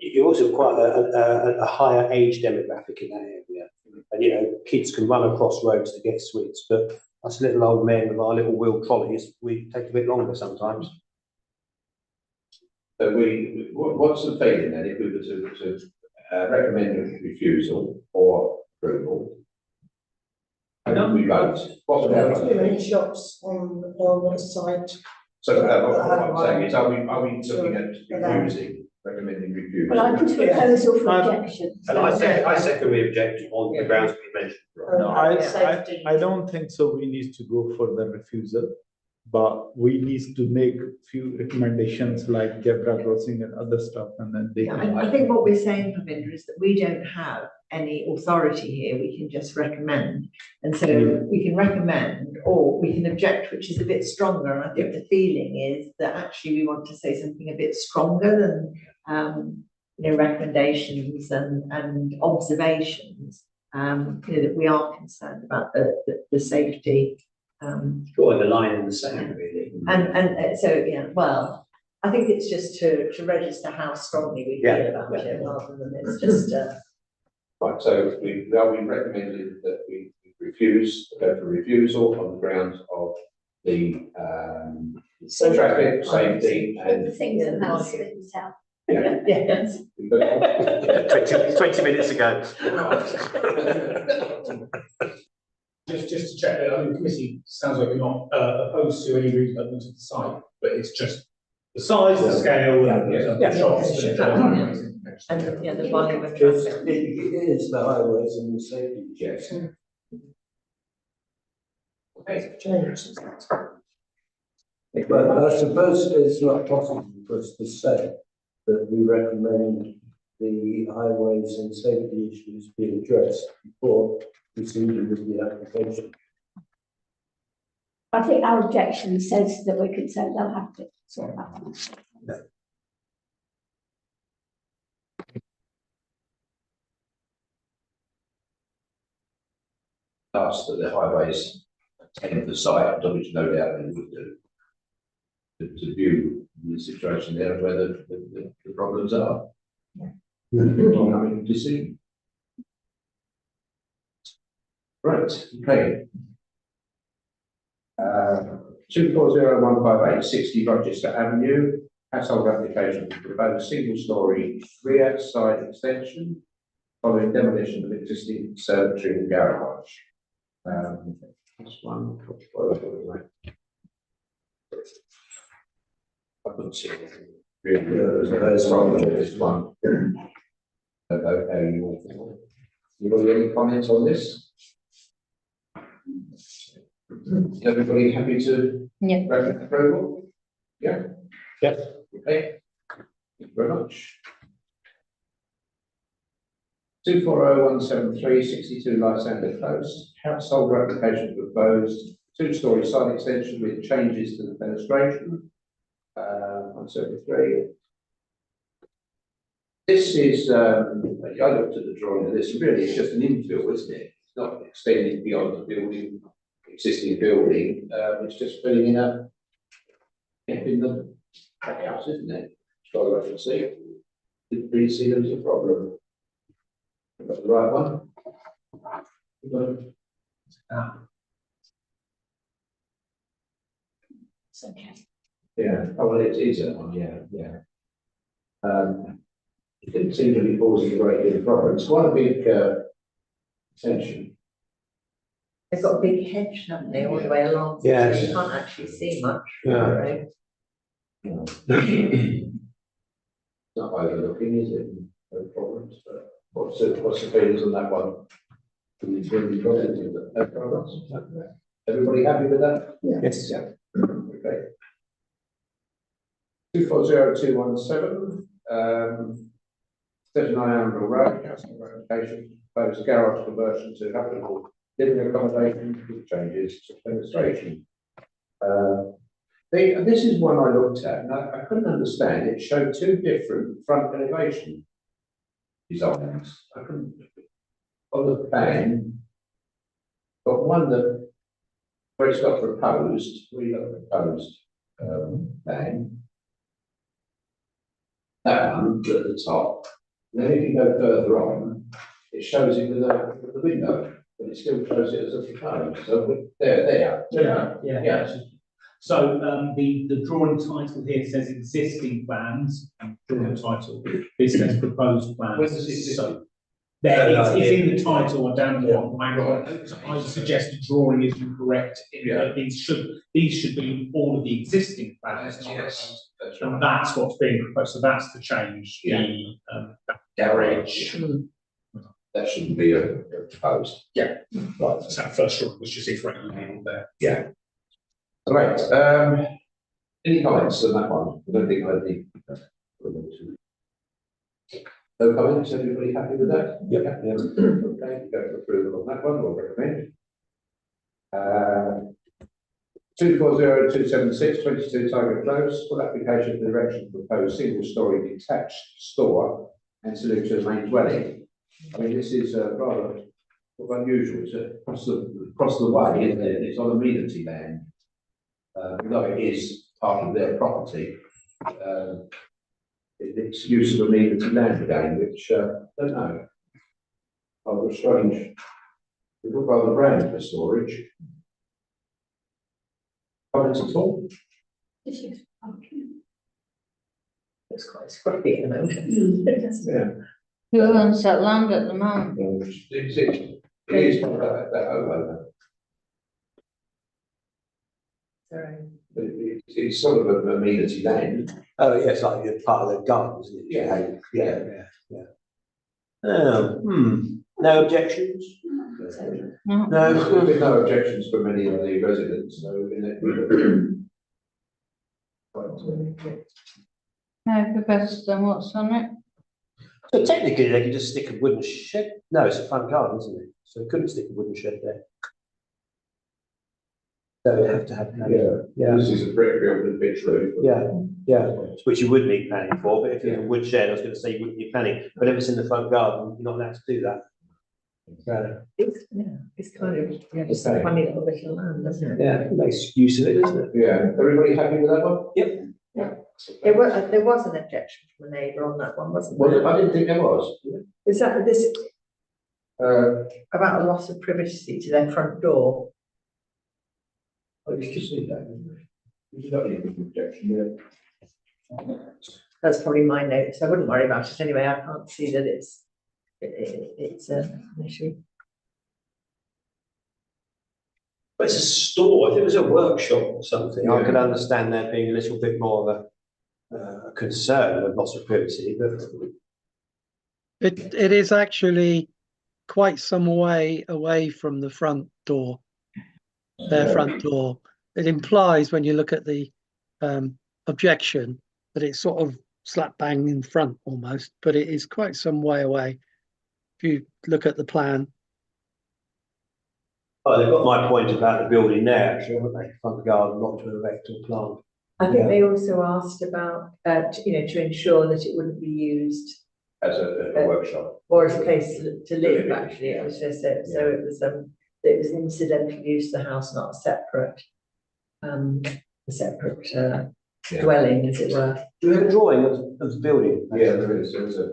You're also quite a higher age demographic in that area. And, kids can run across roads to get sweets, but us little old men with our little wheel trolleys, we take a bit longer sometimes. So what's the feeling then if we were to recommend a refusal or approval? I don't. We vote. What would There happen? are too many shops on the site. So what I'm saying is, are we looking at refusing, recommending refusal? Well, I put a proposal for objection. And I second we object on the grounds we mentioned. No, I don't think so. We need to go for the refusal, but we need to make few recommendations like zebra crossing and other stuff, and then they. I think what we're saying, Pravinder, is that we don't have any authority here. We can just recommend, and so we can recommend or we can object, which is a bit stronger. And I think the feeling is that actually we want to say something a bit stronger than recommendations and observations. That we are concerned about the safety. Drawing the line in the sand, really. And so, well, I think it's just to register how strongly we feel about it, rather than it's just. Right, so we recommended that we go for refusal on the grounds of the traffic, safety All the and. things that Matt spits out. Yes. 20 minutes ago. Just to check, the committee sounds like you're not opposed to any redevelopment of the site, but it's just the size, the scale, and the shops. And the volume of It traffic. is the highways and the safety. Yes. But I suppose it's not possible for us to say that we recommend the highways and safety issues be addressed before proceeding with the application. I think our objection says that we're concerned they'll have to sort that out. Ask that the highways attend the site, which no doubt they would do. To view the situation there where the problems are. Decision. Right, okay. 240158 60 Rochester Avenue. household application to propose single-storey rear side extension following demolition of existing conservatory and garage. This one, I couldn't see anything. Really, there's one, this one. Okay, you got any comments on this? Everybody happy to recommend approval? Yeah? Yes. Okay. Thank you very much. 240173, 62 Lysander Close, household application proposed, two-storey side extension with changes to the fenestration. 173. This is, I looked at the drawing of this, really it's just an infill, isn't it? It's not extending beyond the building, existing building, it's just filling in a gap in the house, isn't it? As far as I can see. Didn't really see there was a problem. Got the right one? It's okay. Yeah, oh, well, it is that one, yeah. It didn't seem to be causing a great deal of problem. It's quite a big extension. They've got a big hedge, haven't they, all the way along? Yes. So you can't actually see much. Yeah. Right? It's not overlooking, is it? No problems, but what's the feelings on that one? No problems? Everybody happy with that? Yes. Yeah. Okay. 240217, 39 Arundel Road, council recommendation, proposed garage conversion to habitable living accommodation with changes to fenestration. This is one I looked at and I couldn't understand. It showed two different front elevation designs. I couldn't, on the plan, but one that where it's got proposed, we got proposed plan. That one at the top. And then if you go further on, it shows it with the window, but it still shows it as a proposed. So there. Yeah. So, the drawing title here says existing plans, and drawing title, this says proposed Where plans. does it So, there, it's in the title and down the bottom. So I suggest the drawing is incorrect, in that these should be all of the existing plans. not proposed. That's And that's what's being proposed, so that's the change, the, garage. That shouldn't be a proposed. Yeah. Right. So that first drawing was just incorrectly labelled there. Yeah. Right, any comments on that one? I don't think I need. No comments, everybody happy with that? Yep. Yeah. Okay, go for approval on that one, we'll recommend. 240276, 22 Tiger Close, full application for the erection of proposed single-storey detached store ancillary to the main dwelling. I mean, this is rather unusual, it's across the way, isn't it? It's on amenity land. Although it is part of their property, it's use of amenity land again, which I don't know. Rather strange. It look rather brand for storage. Comments at all? It's quite scruffy at the moment. Yeah. Who owns that land at the moment? It is part of that homeowner. Sorry. But it's sort of an amenity land. Oh, yes, like you're part of the garden, isn't it? Yeah. No objections? No. There's been no objections from any of the residents, so in it. No, the best than what's on it. So technically, they could just stick a wooden shed. No, it's a front garden, isn't it? So they couldn't stick a wooden shed there. So they have to have planning. Yeah. This is a brick built with a pitch roof. Yeah, which you would need planning for, but if it's a wood shed, I was going to say you wouldn't need planning, but if it's in the front garden, you're not allowed to do that. So, It's kind of, just a funny little bit of land, doesn't it? yeah, it makes use of it, doesn't it? Yeah, everybody happy with that one? Yep. There was an objection from a neighbour on that one, wasn't Well, there? I didn't think there was. Is that this, About a loss of privacy to their front door? I used to see that. You got any objection there? That's probably my note, so I wouldn't worry about it anyway. I can't see that it's an issue. But it's a store, if it was a workshop or something, I could understand there being a little bit more of a concern of loss of privacy, but. It is actually quite some way away from the front door, their front door. It implies when you look at the objection that it's sort of slap bang in front almost, but it is quite some way away. If you look at the plan. Oh, they've got my point about the building there, actually, haven't they? Front garden, not to erect or plant. I think they also asked about, to ensure that it wouldn't be used As a workshop. or as a place to live, actually. I was just saying, so it was incidental use of the house, not a separate dwelling, as it were. Do you have a drawing of the building? Yeah, there is a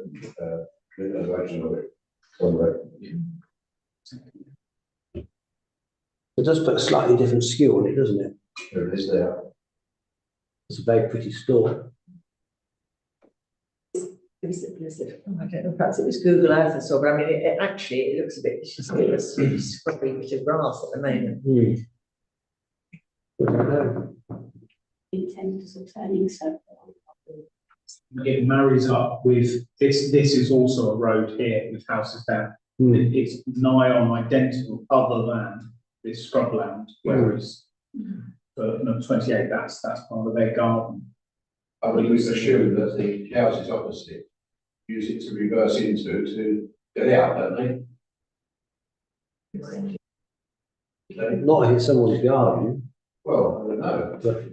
version of it. Somewhere. It does put a slightly different skew on it, doesn't it? There it is there. It's a very pretty store. I don't know, perhaps it was Google Earth I saw, but I mean, it looks a bit, it's just a scrubby bit of grass at the moment. Intenders of turning so. It marries up with this is also a road here with houses down. It's nigh on identical other land, this scrubland, whereas for number 28, that's part of their garden. I would assume that the houses opposite use it to reverse into to get out, don't they? Not in someone's garden. Well, I don't know. But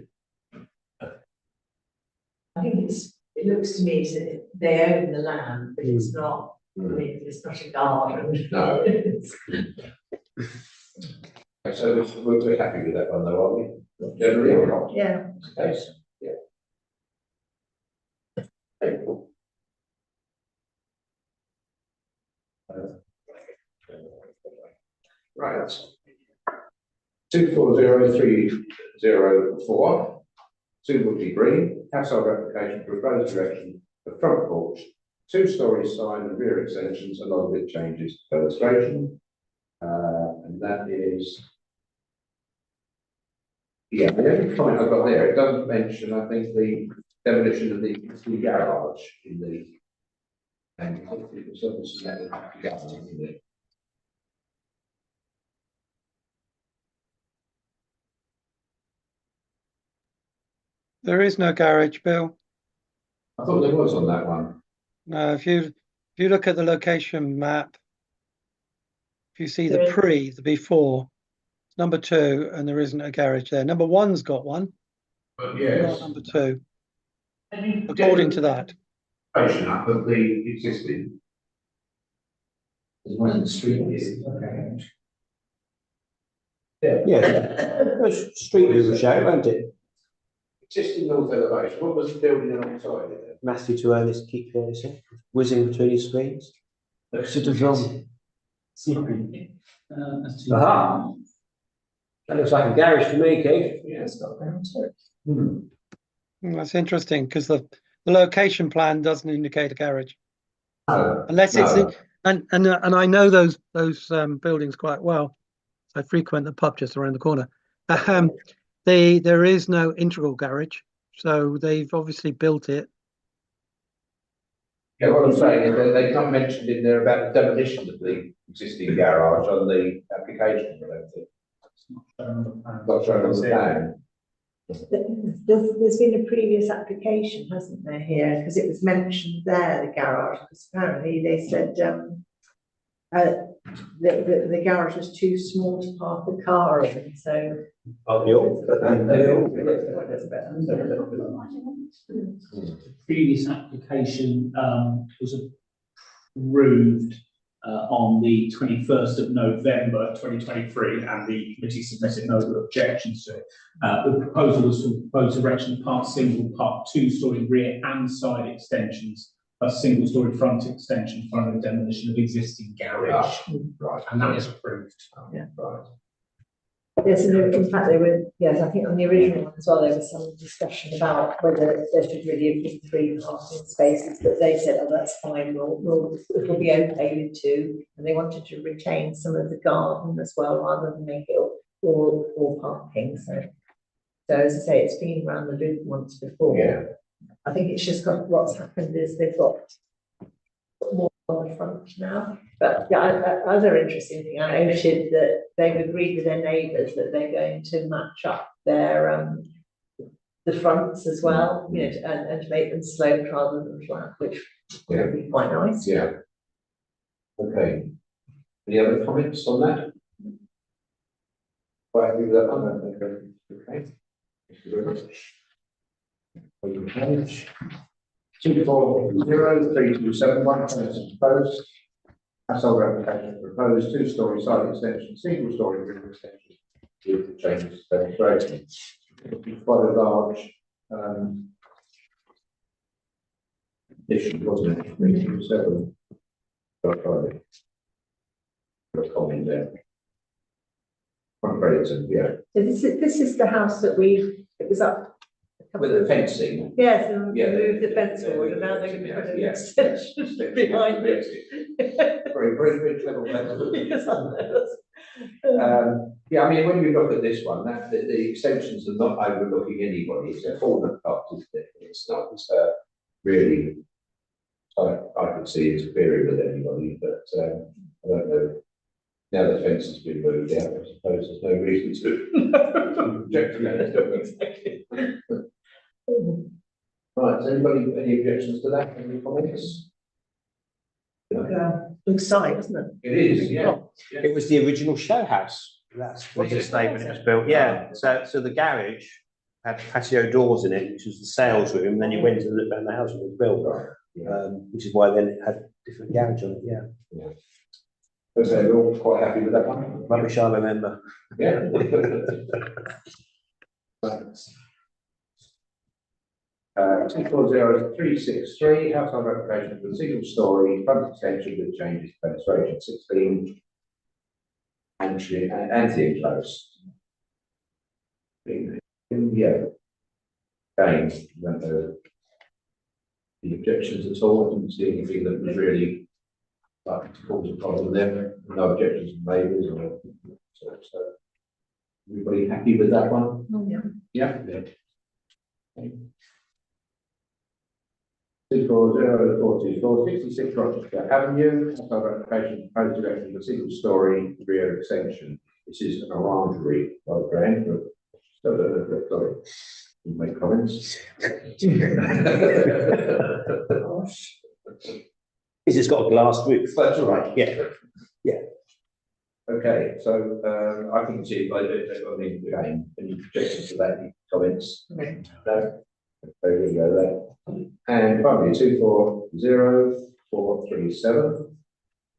I think it looks to me as if they own the land, but it's not, I mean, it's not a garden. No. So we're happy with that one though, aren't we? Generally or not? Yeah. Yes. Yeah. Right. 240304. Woodley Green, household application, proposed direction, the front porch, 2-story sign and rear extensions, along with changes to illustration. And that is. Yeah, the only comment I've got there, it doesn't mention, I think, the demolition of the garage in the. And it was obviously that garage, isn't it? There is no garage, Bill. I thought there was on that one. No, if you look at the location map, if you see the before, it's number 2, and there isn't a garage there. Number 1's got one, But yes. not number 2. According to that. Up of the existing. There's one in the street here. Okay. yeah, street view will show, won't it? Existing north elevation, what was the building alongside it? Matthew to Ernest, keep your whizzing between his screens. Sort of Aha! That looks like a garage to me, Keith. Yeah, it's got ground That's interesting because the location plan doesn't indicate a garage. No, Unless it's and I know those buildings quite well. I frequent the pub just around the corner. There is no integral garage, so they've obviously built it. Yeah, what I'm saying is they've not mentioned in there about the demolition of the existing garage on the application, I don't think. Not shown on the plan. There's been a previous application, hasn't there, here, because it was mentioned there, the garage, because apparently they said the garage was too small to park the car in, so. Previous application was approved on the 21st of November 2023, and the committee submitted no objections to it. The proposal was to propose erection of part single, part 2-story rear and side extensions, a single-story front extension following the demolition of existing garage. Right. And that was approved. Yeah. Right. Yes, and in fact, they were, yes, I think on the original one as well, there was some discussion about whether there should really have been 3 parking spaces, but they said, oh, that's fine, it'll be okay with 2. And they wanted to retain some of the garden as well, rather than make it all parking, so. So as I say, it's been around the loop once before. Yeah. I think it's just got, what's happened is they've got more on the front now. But yeah, other interesting thing, I noted that they've agreed with their neighbours that they're going to match up their the fronts as well, you know, and to make them sloped rather than flat, which would be quite nice. Yeah. Okay. Any other comments on that? Quite happy with that one, okay. Thank you very much. Open page. 240327 as proposed. Household application proposed 2-story side extension, single-story room extension with changes to demonstration. Quite a large addition, wasn't it? 327. Got a comment there. I'm afraid it's yeah. So this is the house that it was up. With the fencing. Yes, and Yeah, moved the fence forward, and now they're going to put an yeah. extension behind it. Very clever. Yes, I know. Yeah, I mean, when you look at this one, the extensions are not overlooking anybody, it's a forward part, isn't it? It's not, really, I could see interfering with anybody, but, I don't know. Now the fence has been moved out, I suppose there's no reason to object to that. Right, has anybody got any objections to that, any comments? Good site, isn't it? It is, yeah. It was the original show house. That's what it stayed when it was built. Yeah, so the garage had patio doors in it, which was the sales room, and then you went to look around the house when it was built. Which is why then it had different garage on it, yeah. Okay, we're all quite happy with that one. Rubbish, I remember. Yeah. 240363, household application for single-story front extension with changes to fenestration 16. Anti-enclosed. Yeah. Again, don't know the objections at all. I didn't see anything that was really likely to cause a problem there. No objections from neighbours or so. Everybody happy with that one? Yeah. Yeah. Okay. 240424 66 Rochester Avenue, household application proposed erection of a single-story rear extension. This is an orangery, rather grand, but sorry, didn't make comments. It's just got a glass roof. That's all right. Yeah. Yeah. Okay, so I can see by I mean, again, any objections to that, any comments? No. There we go there. And finally, 240437.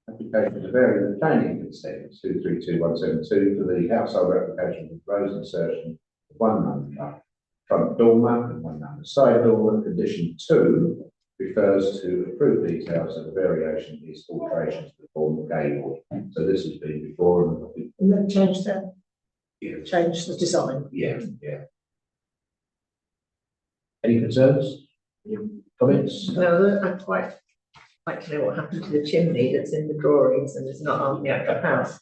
Application to vary the planning consent 232172 for the household application of road insertion, 1 number front dormer and 1 number side dormer. Condition 2 refers to approved details of the variation of these alterations to the form of gable. So this has been before. And then change the Yeah. change the design. Yeah. Any concerns? Any comments? No, I'd quite like to know what happened to the chimney that's in the drawings and is not on the actual house.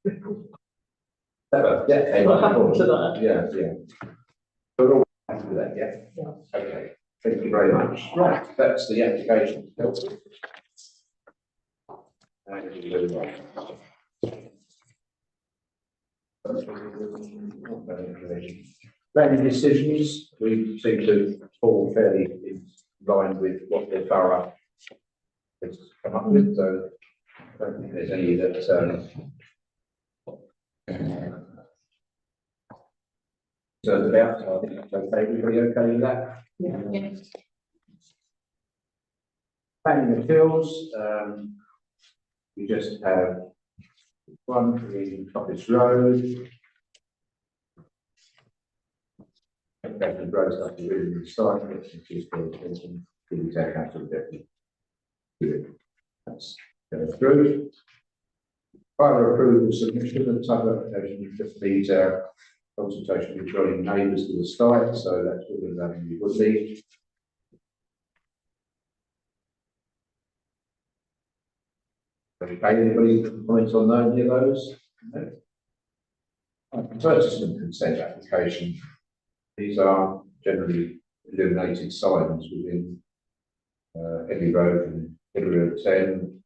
Yeah. What happened to that? Yeah. We're all happy with that, yeah? Yeah. Okay, thank you very much. Right, that's the application. Thank you very much. Planning decisions, we seem to fall fairly in line with what the borough has come up with, so I don't think there's any that concerned about, so I think that's okay. Everybody okay with that? Yeah. Planning appeals, we just have one in Coppice Road. Okay, the road's like a really good start, which is the attention to the town council deputy. That's going through. Further approval submission of the type application just needs consultation with joining neighbours to the site, so that's what we're having with Woodley. Okay, anybody comments on any of those? No. Purchase and consent application. These are generally illuminated signs within Headley Road and Headley Road 10.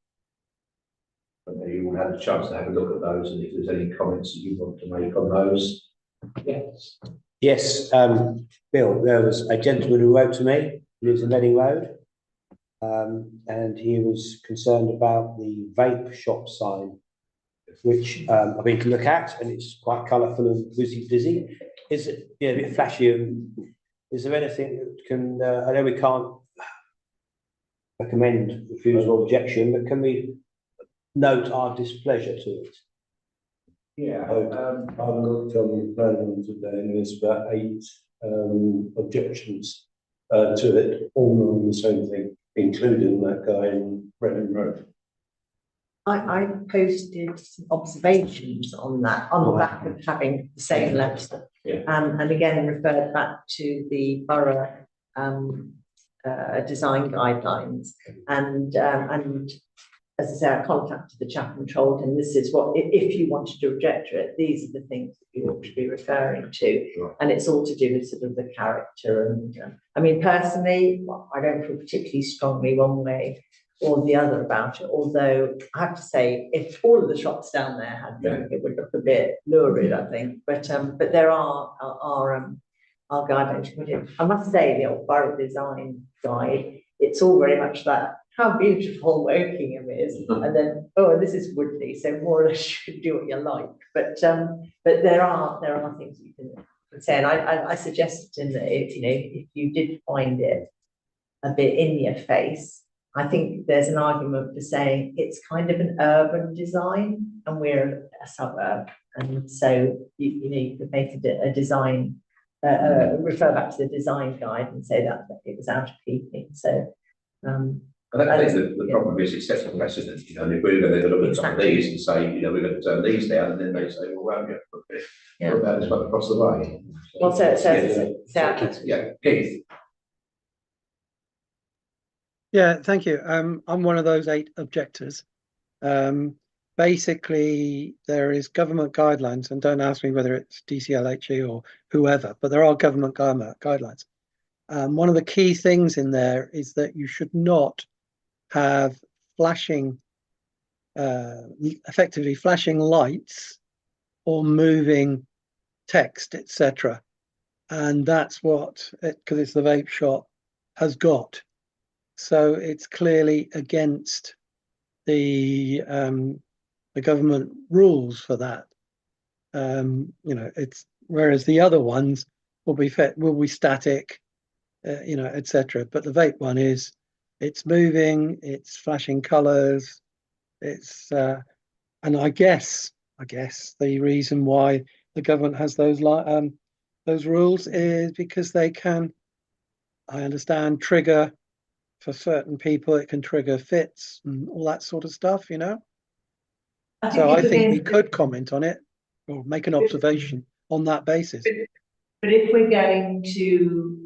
And you will have a chance to have a look at those, and if there's any comments that you want to make on those. Yes. Yes, Bill, there was a gentleman who wrote to me, who lives in Reading Road. And he was concerned about the vape shop sign, which I've been to look at, and it's quite colourful and whizzy dizzy. Is it, yeah, a bit flashy? And is there anything that can, I know we can't recommend refusal or objection, but can we note our displeasure to it? Yeah. I've looked on the plan today and there's about 8 objections to it, all on the same thing, including that guy in Reading Road. I posted some observations on that, on the back of having the same letter. Yeah. And again, referred back to the borough design guidelines. And as I say, I contacted the chap and told him this is what, if you wanted to object to it, these are the things that you ought to be referring to. Sure. And it's all to do with sort of the character. And I mean, personally, I don't feel particularly strongly one way or the other about it, although I have to say, if all of the shops down there had them, it would look a bit lurid, I think. But there are guidelines. I must say, the old borough design guide, it's all very much that how beautiful Wokingham is, and then oh, this is Woodley, so more or less you can do what you like. But there are things you can say, and I suggested in that if you did find it a bit in your face, I think there's an argument for saying it's kind of an urban design and we're a suburb. And so, you could make it a design, refer back to the design guide and say that it was out of keeping. So, I think the problem is it sets a precedent, and if we're going to look at some of these and say, we're going to turn these down, and then they say, well, won't you put about this one across the way. Well, Yeah, Keith. Yeah, thank you. I'm one of those 8 objectors. Basically, there is government guidelines, and don't ask me whether it's DCLHE or whoever, but there are government guidelines. One of the key things in there is that you should not have flashing, effectively flashing lights or moving text, etc. And that's what, because it's the vape shop, has got. So it's clearly against the government rules for that. It's whereas the other ones will be static, etc. But the vape one it's moving, it's flashing colours, it's and I guess the reason why the government has those rules is because they can, I understand, trigger. For certain people, it can trigger fits and all that sort of stuff, So I think we could comment on it or make an observation on that basis. But if we're going to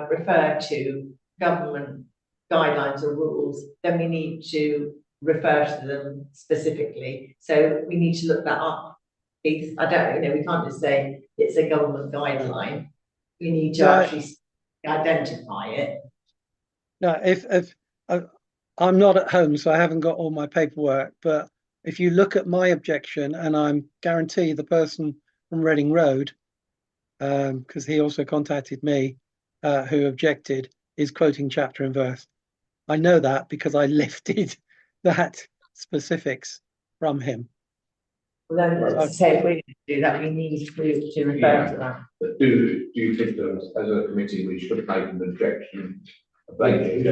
refer to government guidelines or rules, then we need to refer to them specifically. So we need to look that up. We can't just say it's a government guideline. We need to actually identify it. No, if I'm not at home, so I haven't got all my paperwork, but if you look at my objection, and I'm guarantee the person from Reading Road, because he also contacted me, who objected, is quoting chapter and verse. I know that because I lifted that specifics from him. Well, then, let's say if we're going to do that, we need to refer to that. But do you think that as a committee we should make an objection? Yes.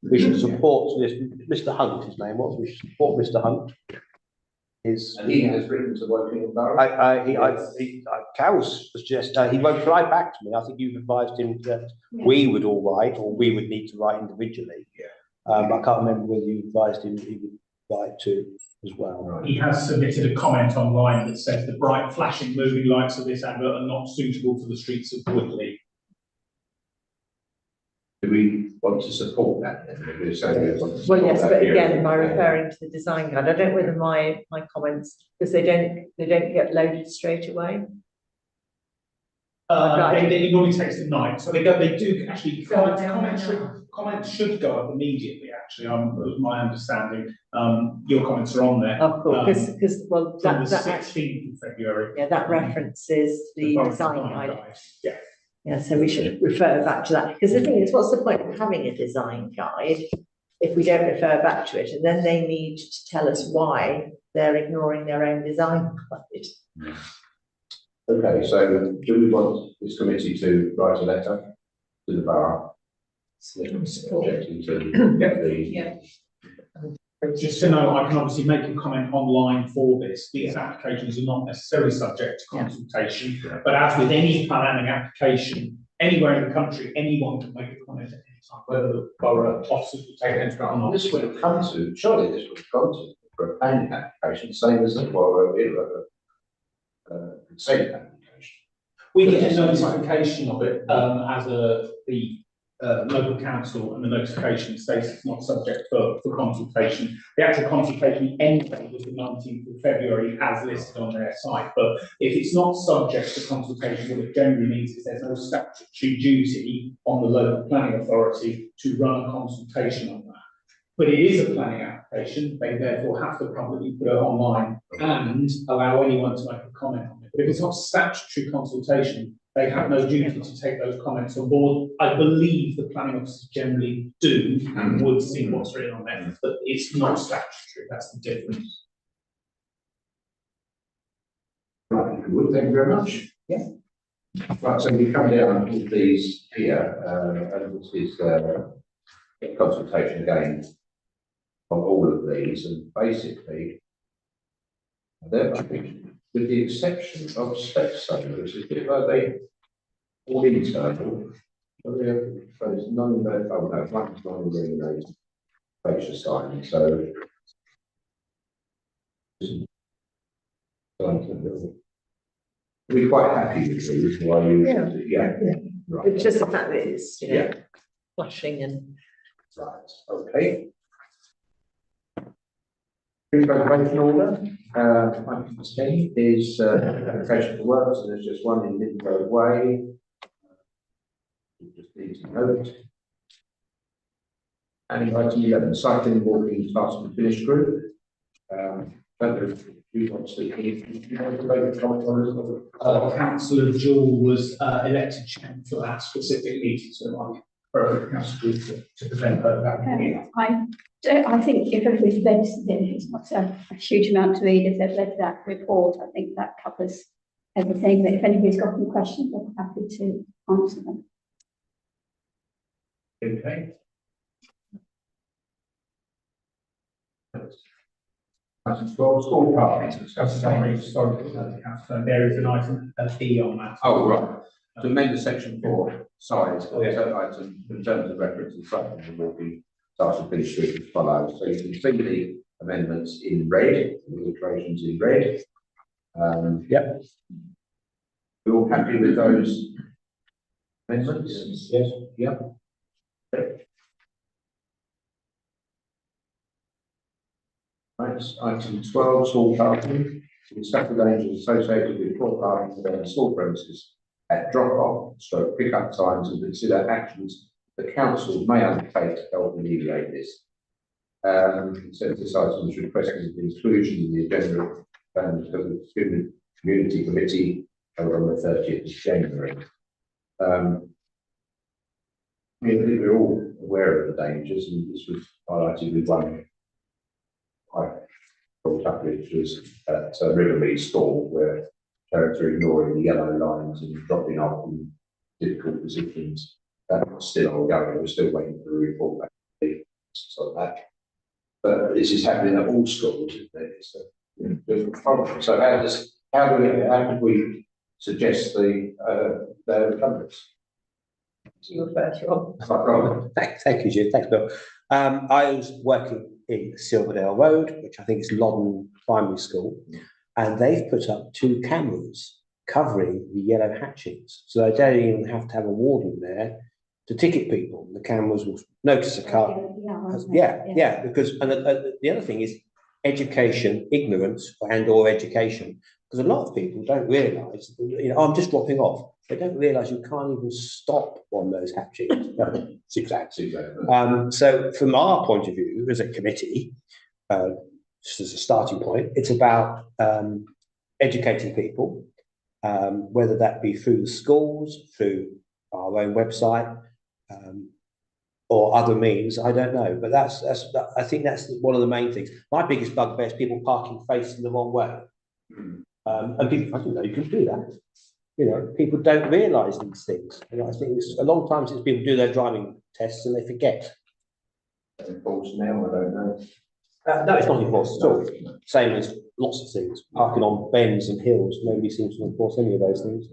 We should support this, Mr. Hunt, his name was, we should support Mr. Hunt. And he has written to Wokingham Borough. Carol's suggested, he won't reply back to me. I think you've advised him that we would all write, or we would need to write individually. I can't remember whether you advised him he would right to as well. He has submitted a comment online that says the bright flashing moving lights of this advert are not suitable for the streets of Woodley. Do we want to support that then? If we say we want to Well, support yes, that but here, again, by referring to the design guide, I don't know whether my comments, because they don't get loaded straight away. It normally takes the night, so they do actually, comments should go up immediately, actually, was my understanding. Your comments are on there. Of course, because, well, From the that 16th of February. yeah, that references the Forest design Design guide. Yeah. Yeah, so we should refer back to that, because the thing is, what's the point of having a design guide if we don't refer back to it, and then they need to tell us why they're ignoring their own design guide. Okay, so do we want this committee to write a letter to the borough? Objecting to the. Just to know, I can obviously make a comment online for this. These applications are not necessarily subject to consultation, but as with any planning application, anywhere in the country, anyone can make a comment at any time, whether the borough officers will take it into account or not. This would have come to, surely this would have gone to for a planning application, same as the consent application. We get a notification of it, as the local council, and the notification states it's not subject for consultation. The actual consultation end date was the 19th of February as listed on their site, but if it's not subject to consultation, what it generally means is there's no statutory duty on the local planning authority to run a consultation on that. But it is a planning application, they therefore have to publicly put it online and allow anyone to make a comment on it. But if it's not statutory consultation, they have no duty to take those comments on board. I believe the planning officers generally do and would see what's written on there, but it's not statutory, that's the difference. Right, good, thank you very much. Yeah. Right, so we come down to these here, and this is consultation again on all of these, and basically, they're, with the exception of Stepstone, which is a bit like they all internal. So we have those one's non-illuminated fascia sign, so. We're quite happy with these, why you? Yeah. Right. It's just the fact that it's, you know, flashing and. Right, okay. Preparation order, item 10 is application for works, and there's just one in Midroad Way. We just need to note. And item 11, cycling, walking, start and finish group. Don't know if you want to, make a comment on this? Councillor Jewell was elected chairman for that specific meeting, so I'm for councillor to present that. I think if everybody's read it, it's not a huge amount to read. If they've read that report, I think that covers everything. But if anybody's got any questions, I'm happy to answer them. Okay. Item 12, school parking. Sorry, councillor, there is an item E on that. Oh, right. To amend the section 4 size of the item in terms of reference to cycling, will be started and finished as follows. So you can see the amendments in red, the alterations in red. Yep. We're all happy with those amendments? Yes. Yep. Right, item 12, small parking. Discuss the dangers associated with poor parking within small premises at drop-off, stroke pick-up times, and consider actions the council may undertake to help alleviate this. So this item is requesting the inclusion in the agenda of the Student Community Committee over on the 30th of January. I think we're all aware of the dangers, and this was highlighted with one I brought up, which was at Rivermead School, where parents are ignoring the yellow lines and dropping off in difficult positions. That's still ongoing. We're still waiting for a report back on that. But this is happening at all schools, isn't it? It's a different problem. So how could we suggest their numbers? Your first, Rob. Thank you, Jim. Thanks, Bill. I was working in Silverdale Road, which I think is Loddon Primary School, and they've put up 2 cameras covering the yellow hatchings. So they don't even have to have a warden there to ticket people. The cameras will notice a car. Yeah, because, and the other thing is education, ignorance and/or education. Because a lot of people don't realise, I'm just dropping off. They don't realise you can't even stop on those hatchings. Exactly. So from our point of view, as a committee, just as a starting point, it's about educating people, whether that be through the schools, through our own website, or other means, I don't know. But I think that's one of the main things. My biggest bugbear is people parking facing the wrong way. And people, I didn't know you can do that. People don't realise these things. I think it's a long time since people do their driving tests and they forget. Enforced now, I don't know. No, it's not enforced at all. Same as lots of things. Parking on bends and hills, nobody seems to enforce any of those things.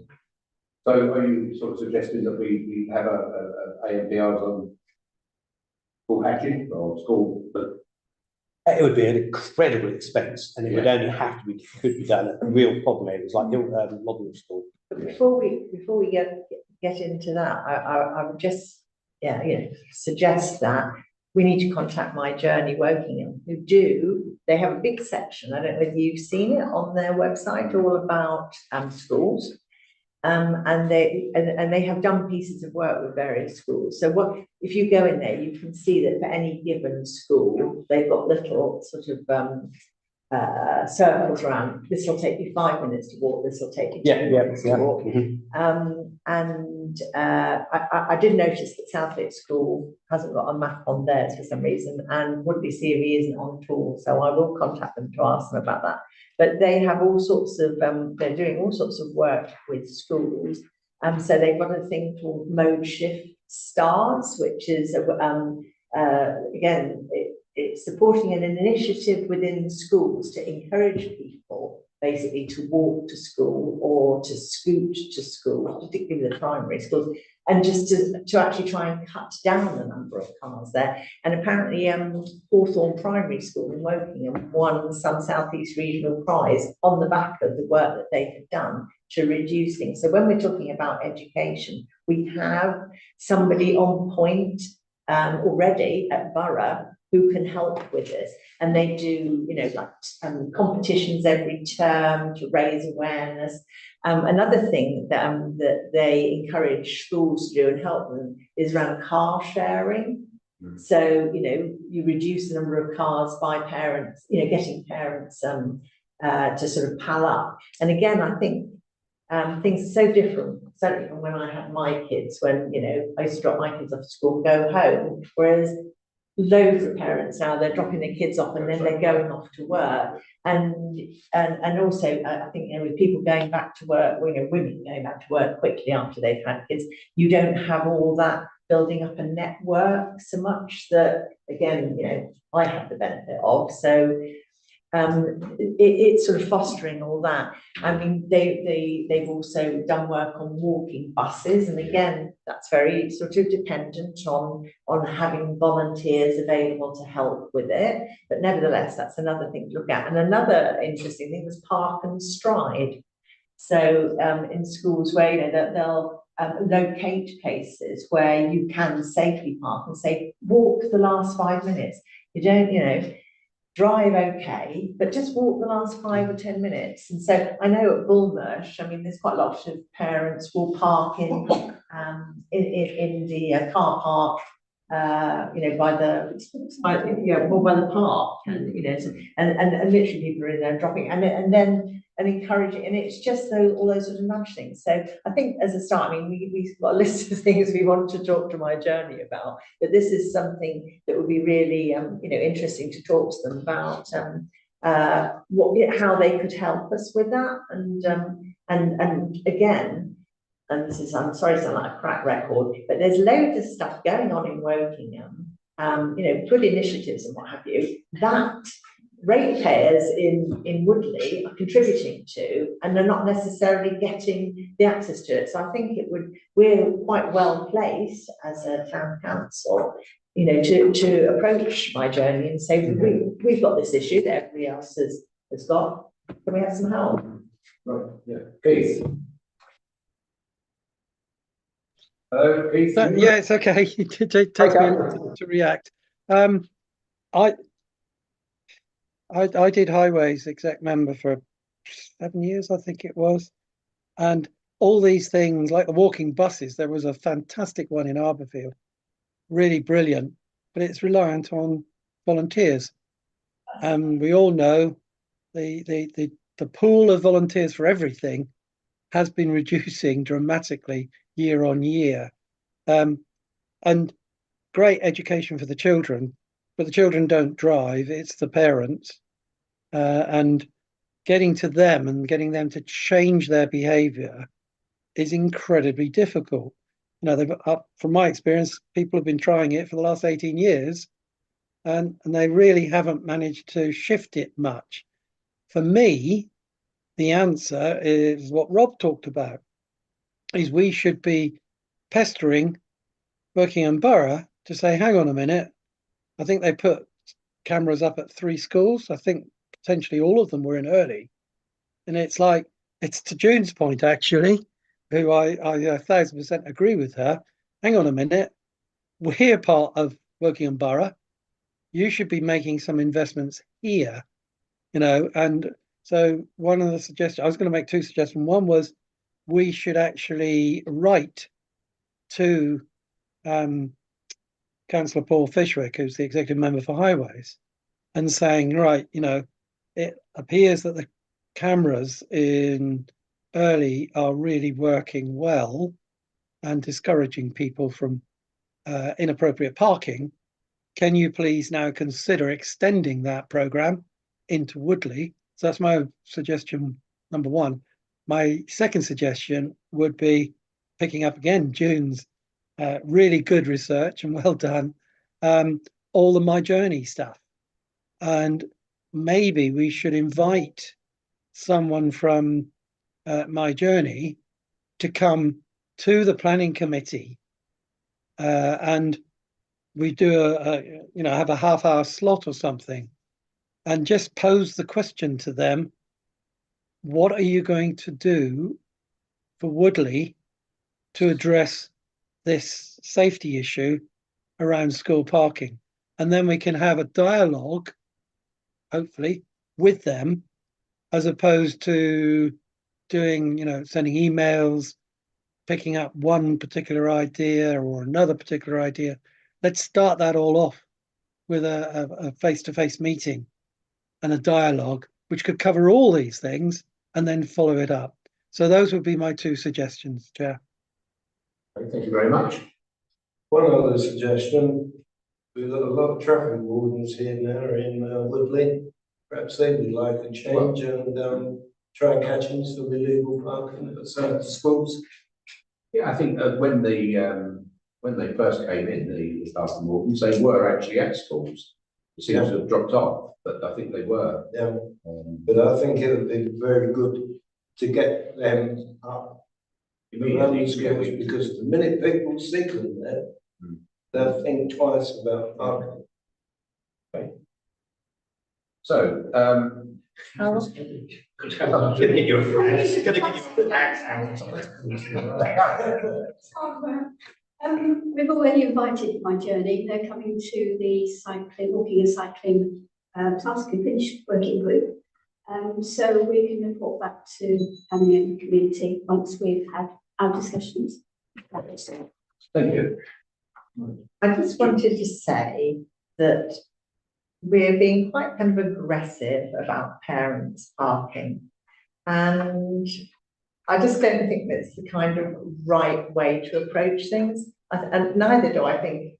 So are you sort of suggesting that we have AMPRs on school hatching or school? It would be an incredible expense, and it would only have to be could be done at real problem areas like Loddon School. But before we get into that, I would just suggest that we need to contact My Journey Wokingham, they have a big section, I don't know whether you've seen it on their website, all about schools. And they have done pieces of work with various schools. So if you go in there, you can see that for any given school, they've got little sort of circles around. This will take you 5 minutes to walk. This will take you 2 minutes to walk. I did notice that Southgate School hasn't got a map on theirs for some reason, and Woodley COE isn't on at all. So I will contact them to ask them about that. But they have all sorts of, they're doing all sorts of work with schools. So they've got a thing called Mode Shift Stars, which is, again, it's supporting an initiative within schools to encourage people basically to walk to school or to scoot to school, particularly the primary schools, and just to actually try and cut down the number of cars there. And apparently Hawthorne Primary School in Wokingham won some South East Regional Prize on the back of the work that they had done to reduce things. So when we're talking about education, we have somebody on point already at Borough who can help with this. And they do, competitions every term to raise awareness. Another thing that they encourage schools to do and help them is around car sharing. So, you reduce the number of cars by parents, getting parents to sort of pal up. And again, I think things are so different, certainly from when I had my kids, when, I used to drop my kids off to school and go home, whereas loads of parents now, they're dropping their kids off and then they're going off to work. And also, I think, with people going back to work, women going back to work quickly after they've had kids, you don't have all that building up a network so much that, again, I have the benefit of. So it's sort of fostering all that. I mean, they've also done work on walking buses, and again, that's very sort of dependent on having volunteers available to help with it. But nevertheless, that's another thing to look at. And another interesting thing was park and stride. So in schools where they'll locate places where you can safely park and say, walk the last 5 minutes. You don't, drive okay, but just walk the last 5 or 10 minutes. And so I know at Bullmarsh, there's quite a lot of parents will park in the car park, by the park, and and literally people are in there dropping and encouraging, and it's just all those sort of nudge things. So I think as a start, we've got a list of things we want to talk to My Journey about, but this is something that would be really interesting to talk to them about, how they could help us with that, and again. And this is, I'm sorry to sound like a crack record, but there's loads of stuff going on in Wokingham, good initiatives and what have you, that ratepayers in Woodley are contributing to, and they're not necessarily getting the access to it. So I think we're quite well placed as a town council, you know, to approach My Journey and say, we've got this issue that everybody else has got. Can we have some help? Right, yeah. Keith? Hello, Keith? Yeah, it's okay. It takes me a minute to react. I did highways exec member for 7 years, I think it was. And all these things like the walking buses, there was a fantastic one in Arborfield, really brilliant, but it's reliant on volunteers. And we all know the pool of volunteers for everything has been reducing dramatically year on year. And great education for the children, but the children don't drive, it's the parents. And getting to them and getting them to change their behavior is incredibly difficult. You know, from my experience, people have been trying it for the last 18 years and they really haven't managed to shift it much. For me, the answer is what Rob talked about, is we should be pestering Buckingham Borough to say, hang on a minute, I think they put cameras up at 3 schools. I think potentially all of them were in early. And it's like, it's to June's point, actually, who I 1000% agree with her. Hang on a minute, we're part of Buckingham Borough. You should be making some investments here, you know. And so one of the suggestions, I was going to make 2 suggestions. One was we should actually write to Councillor Paul Fishwick, who's the executive member for Highways, and saying, right, you know, it appears that the cameras in early are really working well and discouraging people from inappropriate parking. Can you please now consider extending that programme into Woodley? So that's my suggestion, number 1. My second suggestion would be picking up again June's really good research and well done, all the My Journey stuff. And maybe we should invite someone from My Journey to come to the planning committee and we do have a half-hour slot or something and just pose the question to them, what are you going to do for Woodley to address this safety issue around school parking? And then we can have a dialogue, hopefully, with them, as opposed to doing, sending emails, picking up one particular idea or another particular idea. Let's start that all off with a face-to-face meeting and a dialogue, which could cover all these things and then follow it up. So those would be my 2 suggestions, Chair. Thank you very much. One other suggestion, we've got a lot of traffic wardens here now in Woodley. Perhaps they would like a change and try and catch them some illegal parking at certain schools. Yeah, I think when they first came in, the staff and wardens, they were actually at schools. It seems to have dropped off, but I think they were. Yeah, but I think it would be very good to get them up immediately schools, because the minute people see them there, they'll think twice about parking. Okay. So, How I'm giving you a phrase. We've already invited My Journey. They're coming to the walking and cycling task and finish working group. So we can report back to planning and community once we've had our discussions. thank you. I just wanted to say that we're being quite kind of aggressive about parents parking. And I just don't think that's the kind of right way to approach things. And neither do I think,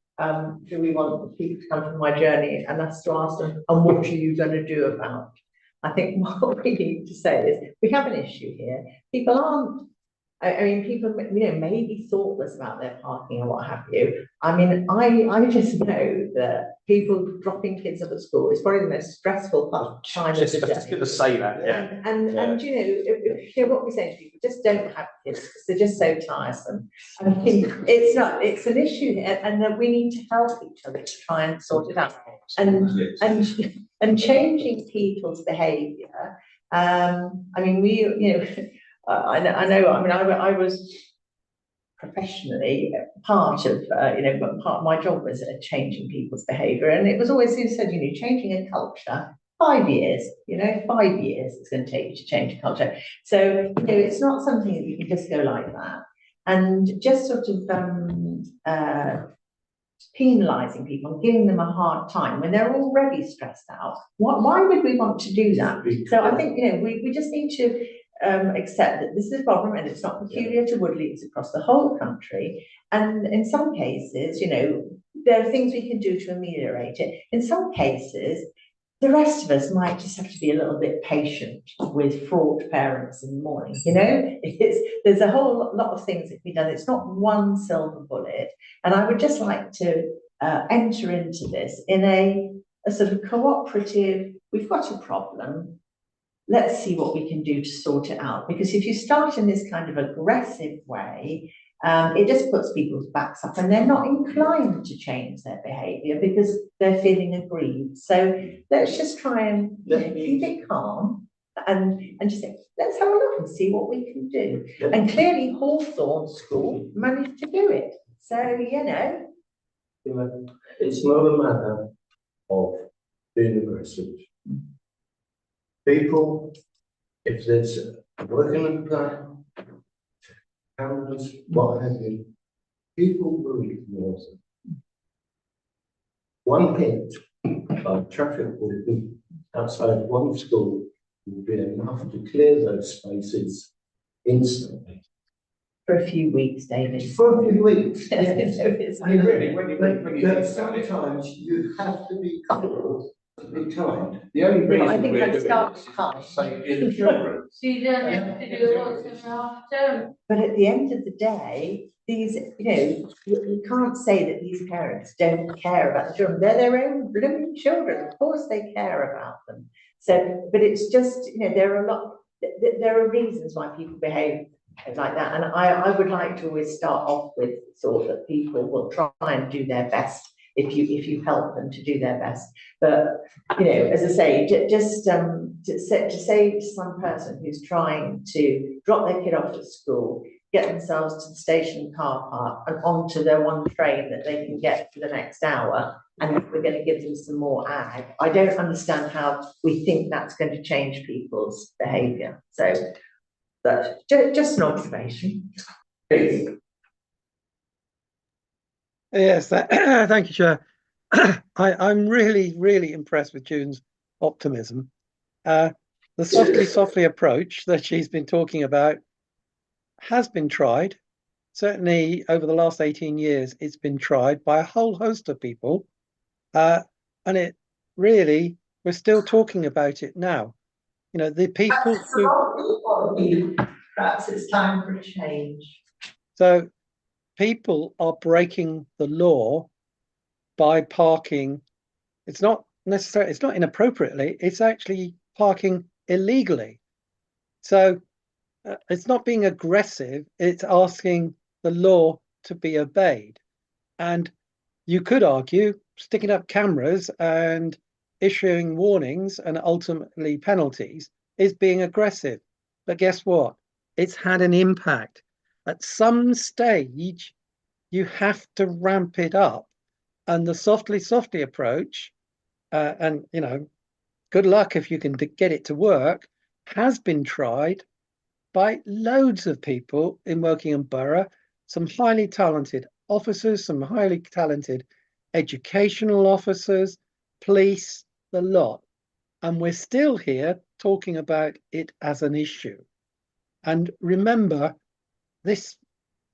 do we want people to come from My Journey and us to ask them, and what are you going to do about it? I think what we need to say is, we have an issue here. People aren't I mean, people, may be thoughtless about their parking or what have you. I mean, I just know that people dropping kids up at school is probably the most stressful time of the day. Just gonna say that, yeah. And what we say to people, just don't have kids because they're just so tiresome. I mean, it's an issue and that we need to help each other to try and sort it out. And changing people's behaviour. I mean, I know, I was professionally part of, but part of my job was changing people's behaviour. And it was always said, changing a culture, 5 years, 5 years it's going to take you to change a culture. So, it's not something that you can just go like that. And just sort of penalising people and giving them a hard time when they're already stressed out. Why would we want to do that? So I think, we just need to accept that this is a problem and it's not peculiar to Woodley, it's across the whole country. And in some cases, there are things we can do to ameliorate it. In some cases, the rest of us might just have to be a little bit patient with fraught parents in the morning. There's a whole lot of things that can be done. It's not one silver bullet. And I would just like to enter into this in a sort of cooperative, we've got a problem, let's see what we can do to sort it out. Because if you start in this kind of aggressive way, it just puts people's backs up and they're not inclined to change their behaviour because they're feeling aggrieved. So let's just try and keep it calm and just say, let's have a look and see what we can do. And clearly Hawthorne School managed to do it. So, It's not a matter of being aggressive. People, if there's a working plan, cameras, what have you, people will ignore them. One hit by traffic warden outside one school will be enough to clear those spaces instantly. For a few weeks, David. For a few weeks, yes. I mean, really, when you But sometimes you have to be cool. Be kind. The only reason I think we're I'd doing start this is calm. for the safety of the children. So you don't have to do what's in the half term. But at the end of the day, these, you can't say that these parents don't care about the children. They're their own blooming children. Of course they care about them. So, but it's just, there are reasons why people behave like that. And I would like to always start off with sort that people will try and do their best if you help them to do their best. But, as I say, just to say to some person who's trying to drop their kid off at school, get themselves to the station car park and onto their one train that they can get for the next hour, and we're going to give them some more ag. I don't understand how we think that's going to change people's behaviour. So, but just an observation. Yes, thank you, Chair. I'm really, really impressed with June's optimism. The softly approach that she's been talking about has been tried. Certainly over the last 18 years, it's been tried by a whole host of people. And it really, we're still talking about it now. The people who... Perhaps it's time for a change. So people are breaking the law by parking. It's not necessarily, it's not inappropriately, it's actually parking illegally. So it's not being aggressive, it's asking the law to be obeyed. And you could argue sticking up cameras and issuing warnings and ultimately penalties is being aggressive. But guess what? It's had an impact. At some stage, you have to ramp it up. And the softly approach, and good luck if you can get it to work, has been tried by loads of people in Wokingham Borough, some highly talented officers, some highly talented educational officers, police, the lot. And we're still here talking about it as an issue. And remember,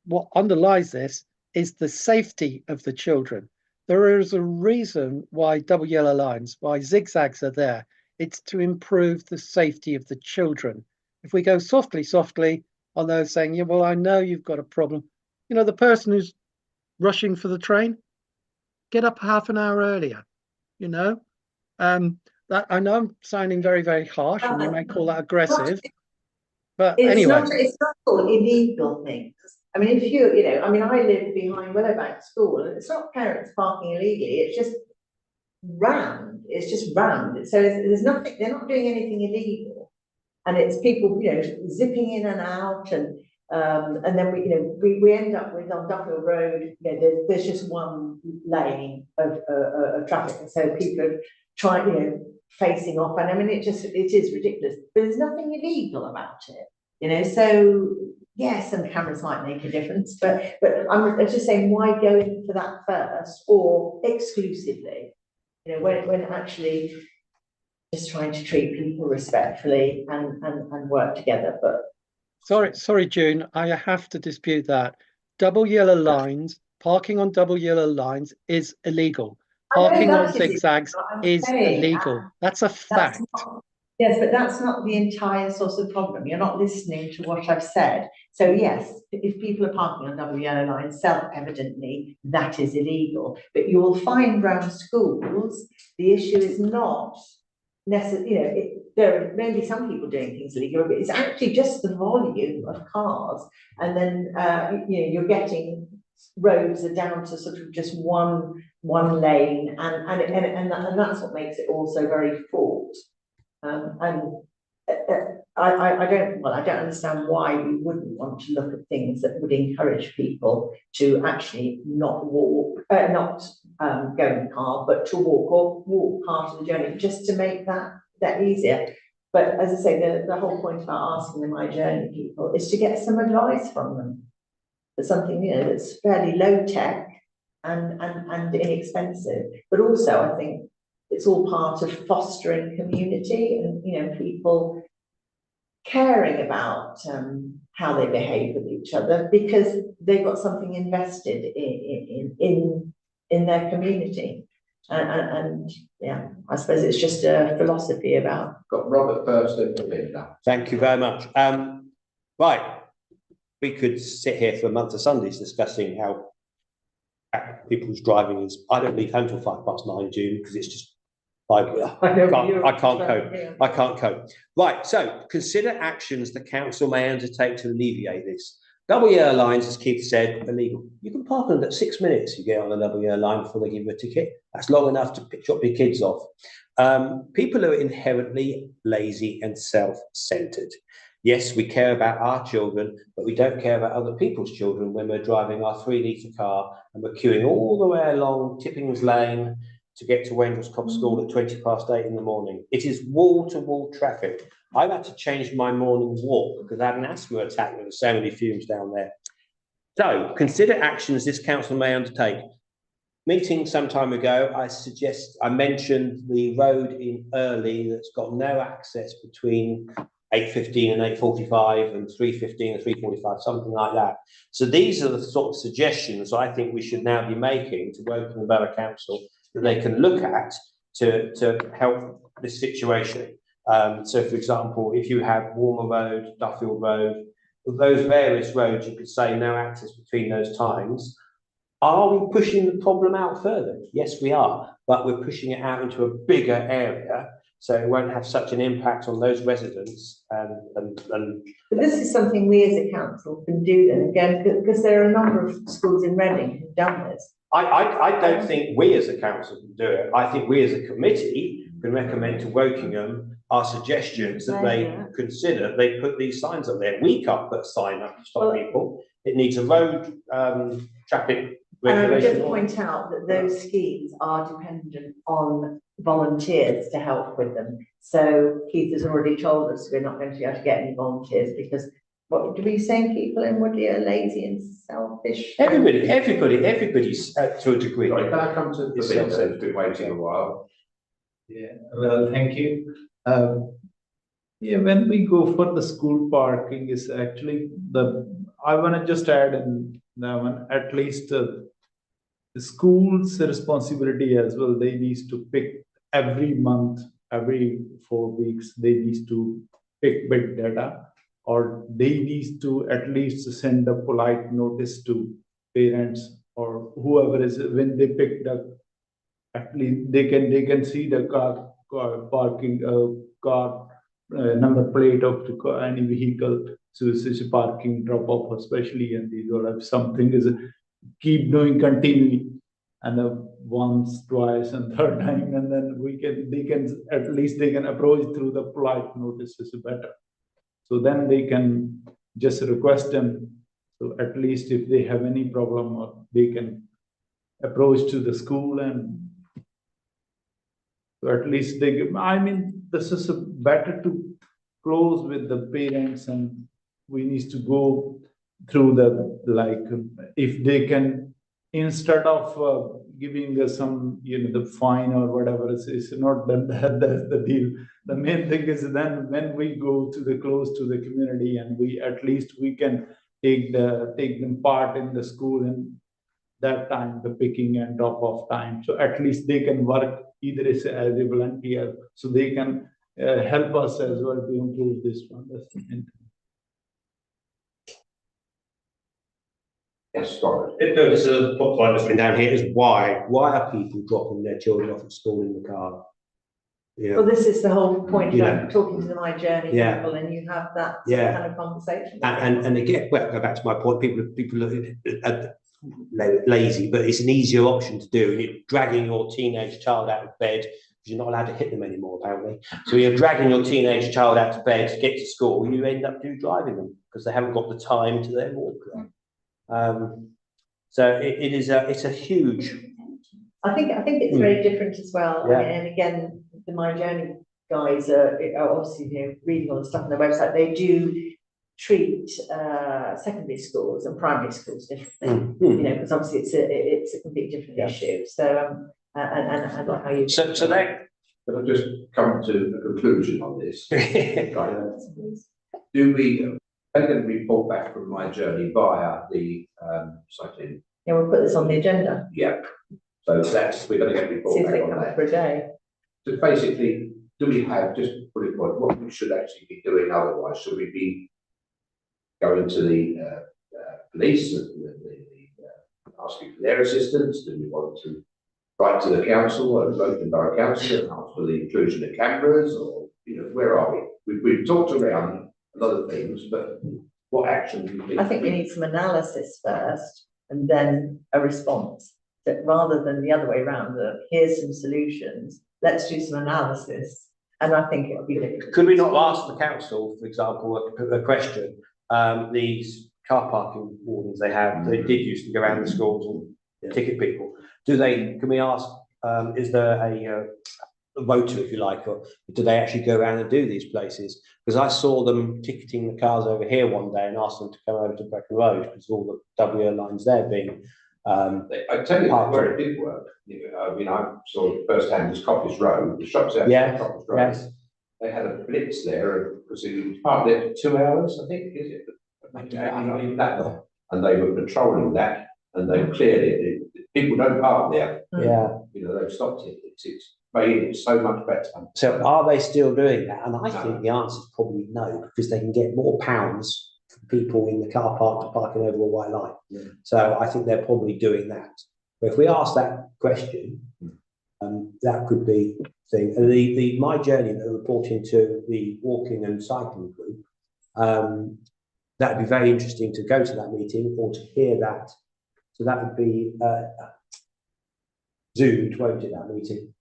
what underlies this is the safety of the children. There is a reason why double yellow lines, why zigzags are there. It's to improve the safety of the children. If we go softly, on those saying, yeah, well, I know you've got a problem. You know, the person who's rushing for the train, get up half an hour earlier, you know? That I know I'm sounding very, very harsh and you may call that aggressive. But anyway. It's not all illegal things. I mean, if you know, I mean, I live behind Willowbank School and it's not parents parking illegally, it's just rammed. It's just rammed. So there's nothing, they're not doing anything illegal. And it's people, you know, zipping in and out and then we end up with on Duffield Road, you know, there's just one lane of traffic. And so people are trying, you know, facing off. And I mean, it is ridiculous, but there's nothing illegal about it, you know, so yes, some cameras might make a difference, but I'm just saying, why go in for that first or exclusively, you know, when actually just trying to treat people respectfully and work together. But sorry, June, I have to dispute that. Double yellow lines, parking on double yellow lines is illegal. Parking on zigzags is illegal. That's a fact. Yes, but that's not the entire source of problem. You're not listening to what I've said. So yes, if people are parking on double yellow lines, self-evidently that is illegal. But you will find around schools, the issue is not necessarily, you know, there may be some people doing things illegal, but it's actually just the volume of cars. And then, you know, you're getting roads are down to sort of just one lane, and that's what makes it also very fraught. I don't understand why we wouldn't want to look at things that would encourage people to actually not walk, not go in the car, but to walk or walk part of the journey, just to make that easier. But as I say, the whole point about asking the My Journey people is to get some advice from them. For something, you know, that's fairly low tech and inexpensive, but also I think it's all part of fostering community and, you know, people caring about how they behave with each other because they've got something invested in their community. And yeah, I suppose it's just a philosophy about. Got Robert first and Belinda. Thank you very much. Right, we could sit here for a month of Sundays discussing how people's driving is. I don't leave home till 9:05, June, because it's just I can't cope. Right, so consider actions the council may undertake to alleviate this. Double yellow lines, as Keith said, illegal. You can park them at 6 minutes. You get on the double yellow line before they give you a ticket. That's long enough to drop your kids off. People are inherently lazy and self-centered. Yes, we care about our children, but we don't care about other people's children when we're driving our 3-litre car and we're queuing all the way along Tippings Lane to get to Wendelscombe School at 8:20 in the morning. It is wall-to-wall traffic. I've had to change my morning walk because I had an asthma attack with so many fumes down there. So consider actions this council may undertake. Meeting some time ago, I mentioned the road in Early that's got no access between 8:15 and 8:45 and 3:15 and 3:45, something like that. So these are the sort of suggestions I think we should now be making to Woking and Borough Council that they can look at to help this situation. So for example, if you have Walmer Road, Duffield Road, those various roads, you could say no access between those times. Are we pushing the problem out further? Yes, we are, but we're pushing it out into a bigger area, so it won't have such an impact on those residents. But this is something we as a council can do then again, because there are a number of schools in Reading who've done this. I don't think we as a council can do it. I think we as a committee can recommend to Wokingham our suggestions that they consider. They put these signs up there. We can't put a sign up to stop people. It needs a road traffic regulation. And I would just point out that those schemes are dependent on volunteers to help with them. So Keith has already told us we're not going to be able to get any volunteers because what were you saying? People in Woodley are lazy and selfish. Everybody's to a degree. Right, can I come to the business who's been waiting a while? Yeah, well, thank you. Yeah, when we go for the school parking is actually I want to just add in that one, at least the school's responsibility as well. They need to pick every month, every 4 weeks, they need to pick big data or they need to at least send a polite notice to parents or whoever is, when they pick the, at least they can see the car parking, car number plate of the car, any vehicle. So it's a parking drop off, especially, and these or if something is keep doing continually, and once, twice, and third time, and then they can at least they can approach through the polite notices better. So then they can just request them. So at least if they have any problem, or they can approach to the school, and so at least they give. I mean, this is better to close with the parents, and we need to go through the, like, if they can, instead of giving some, the fine or whatever, it's not that, that's the deal. The main thing is then when we go to the close to the community, and we at least we can take them part in the school, and that time the picking and drop off time. So at least they can work either as a volunteer, so they can help us as well to improve this one. That's the main thing. Yes, sorry. No, this is a point that's been down here, is why are people dropping their children off at school in the car? Well, this is the whole point Yeah. of talking to the My Journey Yeah. people, and you have that Yeah. kind of conversation. And again, well, go back to my point, people are lazy, but it's an easier option to do. And you're dragging your teenage child out of bed, because you're not allowed to hit them anymore, apparently. So you're dragging your teenage child out of bed to get to school, you end up driving them, because they haven't got the time to then walk there. So it's a huge. I think it's very different as well. Yeah. And again, the My Journey guys are obviously reading all the stuff on their website. They do treat secondary schools and primary schools differently. Because obviously it's a completely different issue. So and like how you. So they. But I've just come to a conclusion on this. Do we take a report back from My Journey via the cycling? Yeah, we'll put this on the agenda. Yeah. So we're going to get a report See if back they on come that. up for a day. So basically, do we have, just put it point, what we should actually be doing otherwise? Should we be going to the police, asking for their assistance? Do we want to write to the council, or local borough council, and ask for the inclusion of cameras, or, where are we? We've talked around a lot of things, but what action do you think? I think we need some analysis first and then a response. That rather than the other way around, here's some solutions, let's do some analysis. And I think it'll be difficult. Could we not ask the council, for example, a question? These car parking wardens they have, they did used to go around the schools and ticket people. Can we ask, is there a voter, if you like, or do they actually go around and do these places? Because I saw them ticketing the cars over here one day and asked them to come over to Brecon Road, because all the W lines there being. I tell you where it did work. I saw firsthand was Coppice Road, the shops out Coppice Road. Yes. They had a blitz there because it was parked there for 2 hours, I think, is it? Not even that long. And they were patrolling that, and they cleared it. People don't park there. Yeah. They've stopped it. It's made it so much better. So are they still doing that? And I think the answer is probably no, because they can get more pounds for people in the car park parking over a white line. Yeah. So I think they're probably doing that. But if we ask that question, that could be the thing. And the My Journey that are reporting to the walking and cycling group, that would be very interesting to go to that meeting or to hear that. So that would be Zoomed, won't it, that meeting?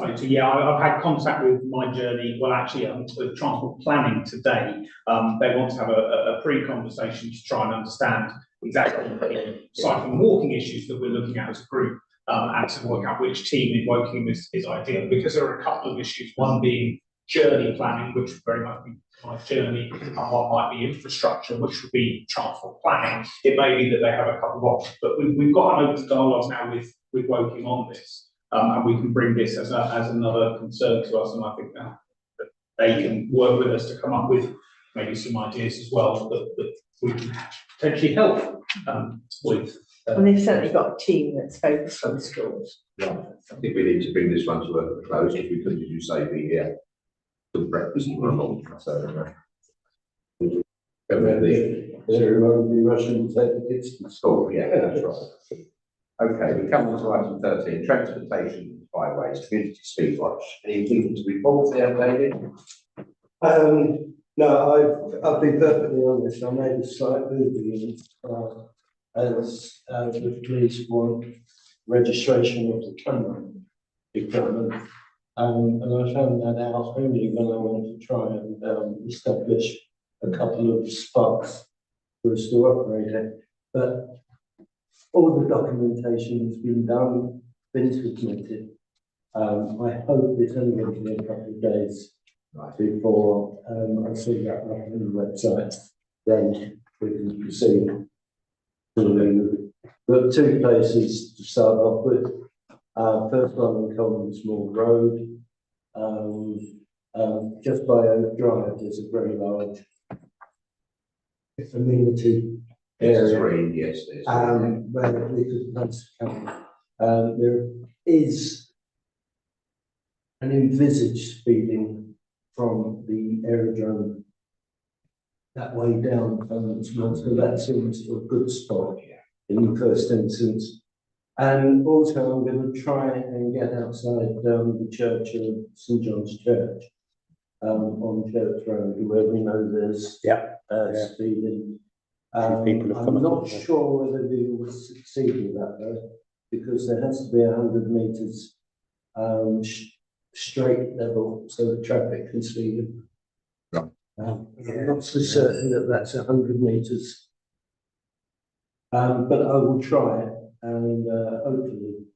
I've had contact with My Journey, well, actually, with Transport Planning today. They want to have a pre-conversation to try and understand exactly the cycling and walking issues that we're looking at as a group, and to work out which team in Woking is ideal, because there are a couple of issues, one being journey planning, which would very much be My Journey, and one might be infrastructure, which would be transport planning. It may be that they have a couple of options, but we've got an open dialogue now with Woking on this. And we can bring this as another concern to us, and I think that they can work with us to come up with maybe some ideas as well that we can potentially help with. And they've certainly got a team that's focused on schools. Yeah, I think we need to bring this one to a close, if we could, as you say, be here till breakfast. So, Everyone will be rushing to take the kids to Oh, yeah, that's right. Okay, we come on to item 13, transportation byways, community speed watch. Anything to report there, David? No, I'll be perfectly honest, I made a slight movie as the police want registration of the camera equipment. And I found that out only when I went to try and establish a couple of spots for us to operate at. But all the documentation has been done, been submitted. I hope it's only going to be a couple of days before I see that up on the website, then we can proceed. But two places to start off with. First one in Commons Small Road. Just by Oak Drive, there's a very large amenity area. Yes, there's. Where we could place a camera. There is an envisaged speeding from the aerodrome that way down, so that seems a good spot in the first instance. And also I'm going to try and get outside the church of St John's Church on Church Road, where we know there's speeding. I'm not sure whether we will succeed with that though, because there has to be 100 metres straight level so the traffic can see them. I'm not so certain that that's 100 metres, but I will try it and hopefully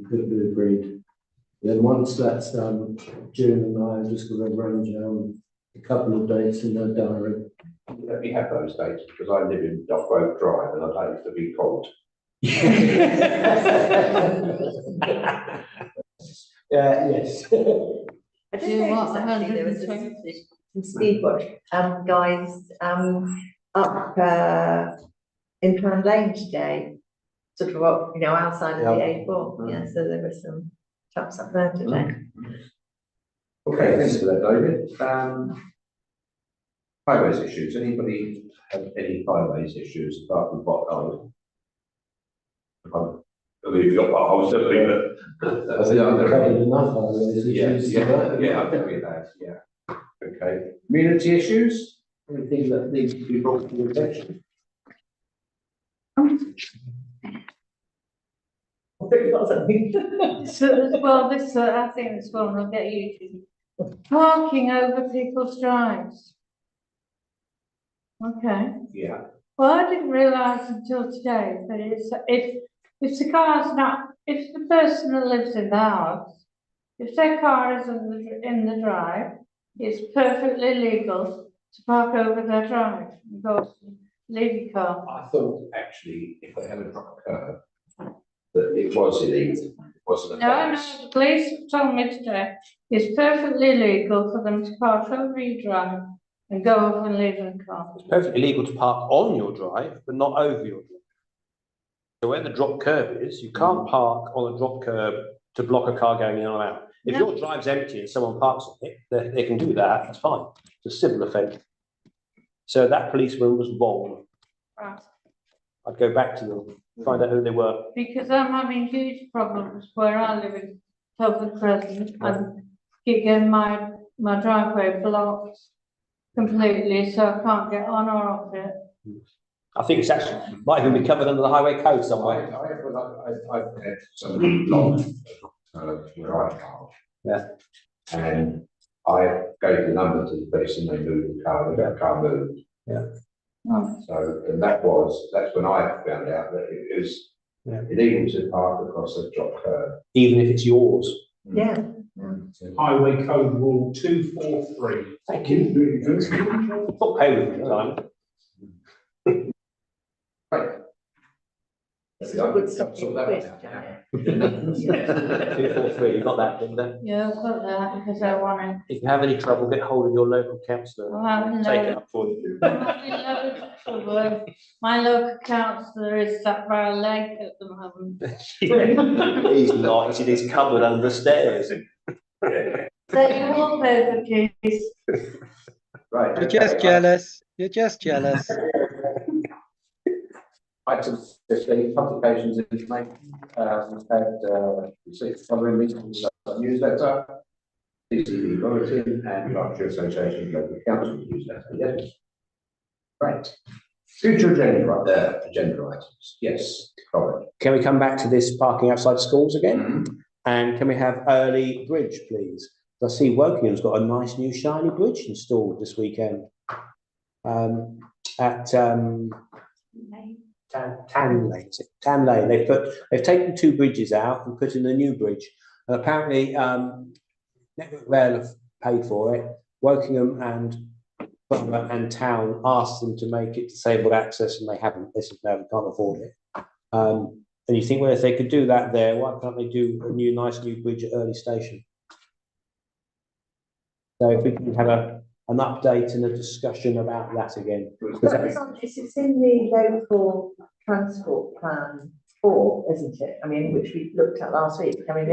could be agreed. Then once that's done, June and I are just going to arrange a couple of dates in their diary. Let me have those dates because I live in Dock Road Drive and I'd like it to be cold. Yes. I didn't notice actually there was some speed watch, guys, up, in Plan Lane today, sort of, outside of the A4, yeah, so there were some chaps up there today. Okay, thanks for that, David. Highways issues, anybody have any highways issues apart from potholes? I mean, you've got potholes, don't you? I think we've covered enough highways issues. Yeah, I think we have, yeah. Okay, community issues, anything that needs to be brought to your attention? I think you've got something. Well, this, I think this one will get you to. Parking over people's drives. Okay. Yeah. Well, I didn't realise until today that it's, if the car's not, if the person that lives in the house, if their car is in the drive, it's perfectly legal to park over their drive and go leave your car. I thought actually, if they had a drop curb, that it was illegal, it wasn't. No, the police have told me today, it's perfectly legal for them to park over your drive and go over and leave the car. It's perfectly legal to park on your drive, but not over your drive. So where the drop curb is, you can't park on a drop curb to block a car going in or out. If your drive's empty and someone parks on it, they can do that, that's fine. It's a civil offence. So that policeman was wrong. Right. I'd go back to them, find out who they were. Because I'm having huge problems where I live in Telford Crescent and keep getting my driveway blocked completely, so I can't get on or off it. I think it's actually, might even be covered under the highway code somewhere. I've had some blocks where I park. Yeah. And I gave the number to the person, they moved the car, and that car moved. Yeah. Oh. So, and that's when I found out that it is illegal to park across a drop curb. Even if it's yours. Yeah. Highway Code Rule 243. Thank you. Not pay with me, time. Right. This is a good stuff. Sort that Quiz, out Janet. 243, you got that, didn't they? Yeah, I've got that because I want to. If you have any trouble, get hold of your local councillor. I'm Take it up for you. having loads of trouble. My local councillor is sat by a lake at the moment. He's not, he's in his cupboard under the stairs. So you walk over, please. Right. You're just jealous. You're just jealous. Item 15, publications and information. We've had 6 following meetings, newsletter, CCD bulletin, and Berkshire Association Local Council newsletter. Yes. Right. Future agenda items. Yes, Colin. Can we come back to this parking outside schools again? And can we have early bridge, please? I see Wokingham's got a nice new shiny bridge installed this weekend. At Tan Lane. They've taken 2 bridges out and put in a new bridge. And apparently, Network Rail have paid for it. Wokingham and Town asked them to make it disabled access, and they haven't. They said no, we can't afford it. And you think, well, if they could do that there, why can't they do a nice new bridge at Early Station? So if we can have an update and a discussion about that again. It's in the local transport plan 4, isn't it? I mean, which we looked at last week. I mean,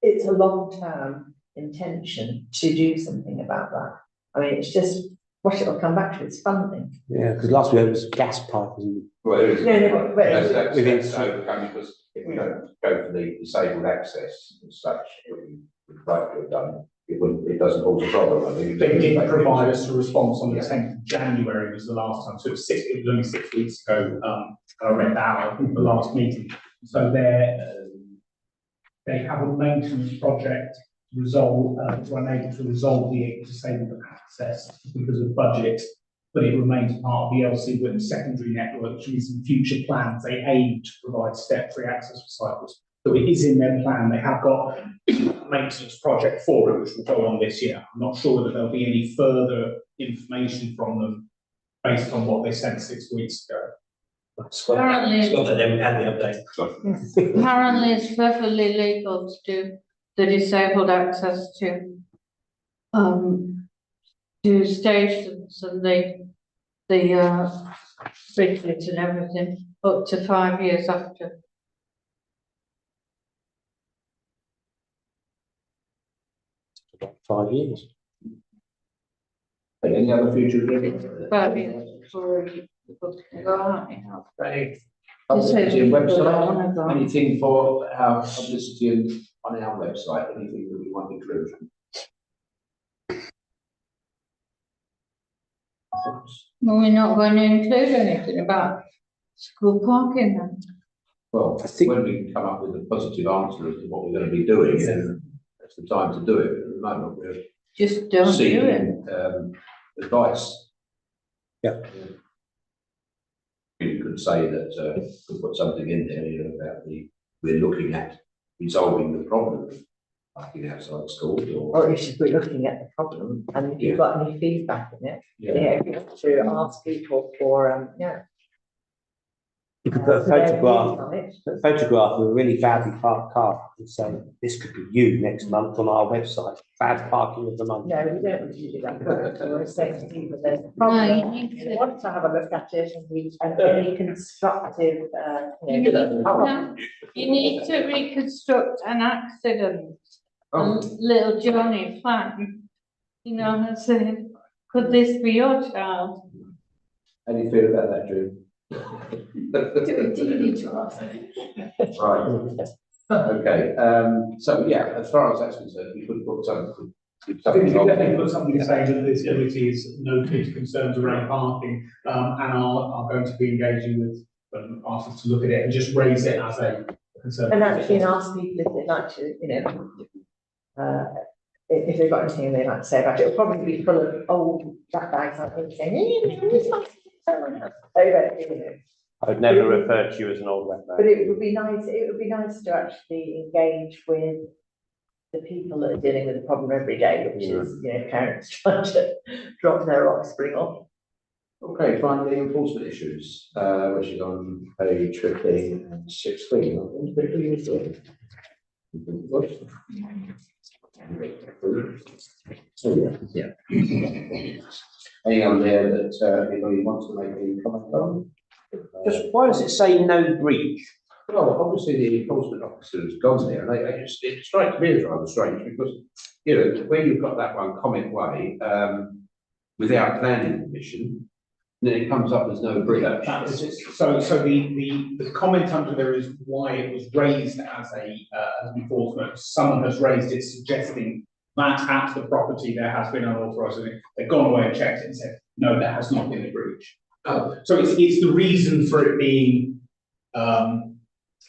it's a long-term intention to do something about that. I mean, it's just what it'll come back to, it's funding. Yeah, because last week it was gas pipe. Well, there is. That's overcome because if we don't go for the disabled access as such, we'd like to have done, it doesn't cause a problem. I think. They did provide us a response on the 10th of January was the last time, so it was only 6 weeks ago. I read that at the last meeting. So they have a maintenance project were unable to resolve the disabled access because of budget, but it remains part of the LC with secondary network, which means in future plans they aim to provide step-free access for cyclists. So it is in their plan. They have got a maintenance project for it, which will go on this year. I'm not sure that there'll be any further information from them based on what they said 6 weeks ago. Apparently, update. apparently it's perfectly legal to do the disabled access to stations and the bridges and everything up to 5 years after. About 5 years. Any other future agenda? 5 years before you put it right. Right. Publicity Publicity website, anything for our publicity on our website, anything that we want to include? Well, we're not going to include anything about school parking then. Well, I think when we can come up with a positive answer as to what we're going to be doing, then that's the time to do it. At the moment, we're just don't do it. Advice. Yeah. You could say that could put something in there, you know, about we're looking at resolving the problem of parking outside schools, or you should be looking at the problem, and if you've got any feedback in it, if you have to ask people for You could put a photograph of a really badly parked car and say, this could be you next month on our website. Bad parking of the month. No, we don't want to do that. We're saying to people there's a problem. We want to have a look at it and any constructive, You need to reconstruct an accident. Little Johnny Flan, you know, and say, could this be your child? How do you feel about that, Drew? Do you need to ask? Right. Okay. So yeah, as far as that's concerned, we could put something. I think you could definitely put something saying that this committee is noted concerns around parking, and are going to be engaging with artists to look at it and just raise it as a concern. And actually ask people if they'd like to, you know, if they've got anything they'd like to say about it. It'll probably be full of old black bags, I think, saying, I would never refer to you as an old wet bag. But it would be nice to actually engage with the people that are dealing with the problem every day, which is, you know, parents trying to drop their offspring off. Okay, finally, enforcement issues, which is on page 15 and 16. Yeah. Any on there that anybody wants to make any comment on? Just why does it say no breach? Well, obviously the enforcement officer has gone there, and it strikes me as rather strange because, you know, where you've got that one comment way, without planning permission, then it comes up as no breach. So the comment under there is why it was raised as as enforcement. Someone has raised it suggesting that at the property there has been unauthorised, and they've gone away and checked it and said, no, there has not been a breach. Oh. So it's the reason for it being,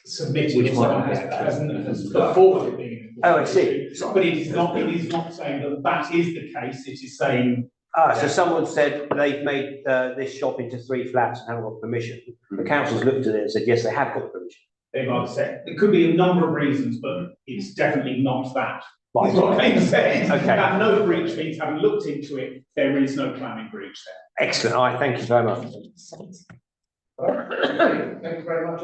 submitted. Which might as- be as put forward it being. Oh, I see. But it is not saying that that is the case, it is saying. So someone said they've made this shop into 3 flats and haven't got permission. The council's looked at it and said, yes, they have got permission. They've either said, it could be a number of reasons, but it's definitely not that. Right. It's what they said. Okay. That no breach means, having looked into it, there is no planning breach there. Excellent. All right, thank you very much. Thank you very much.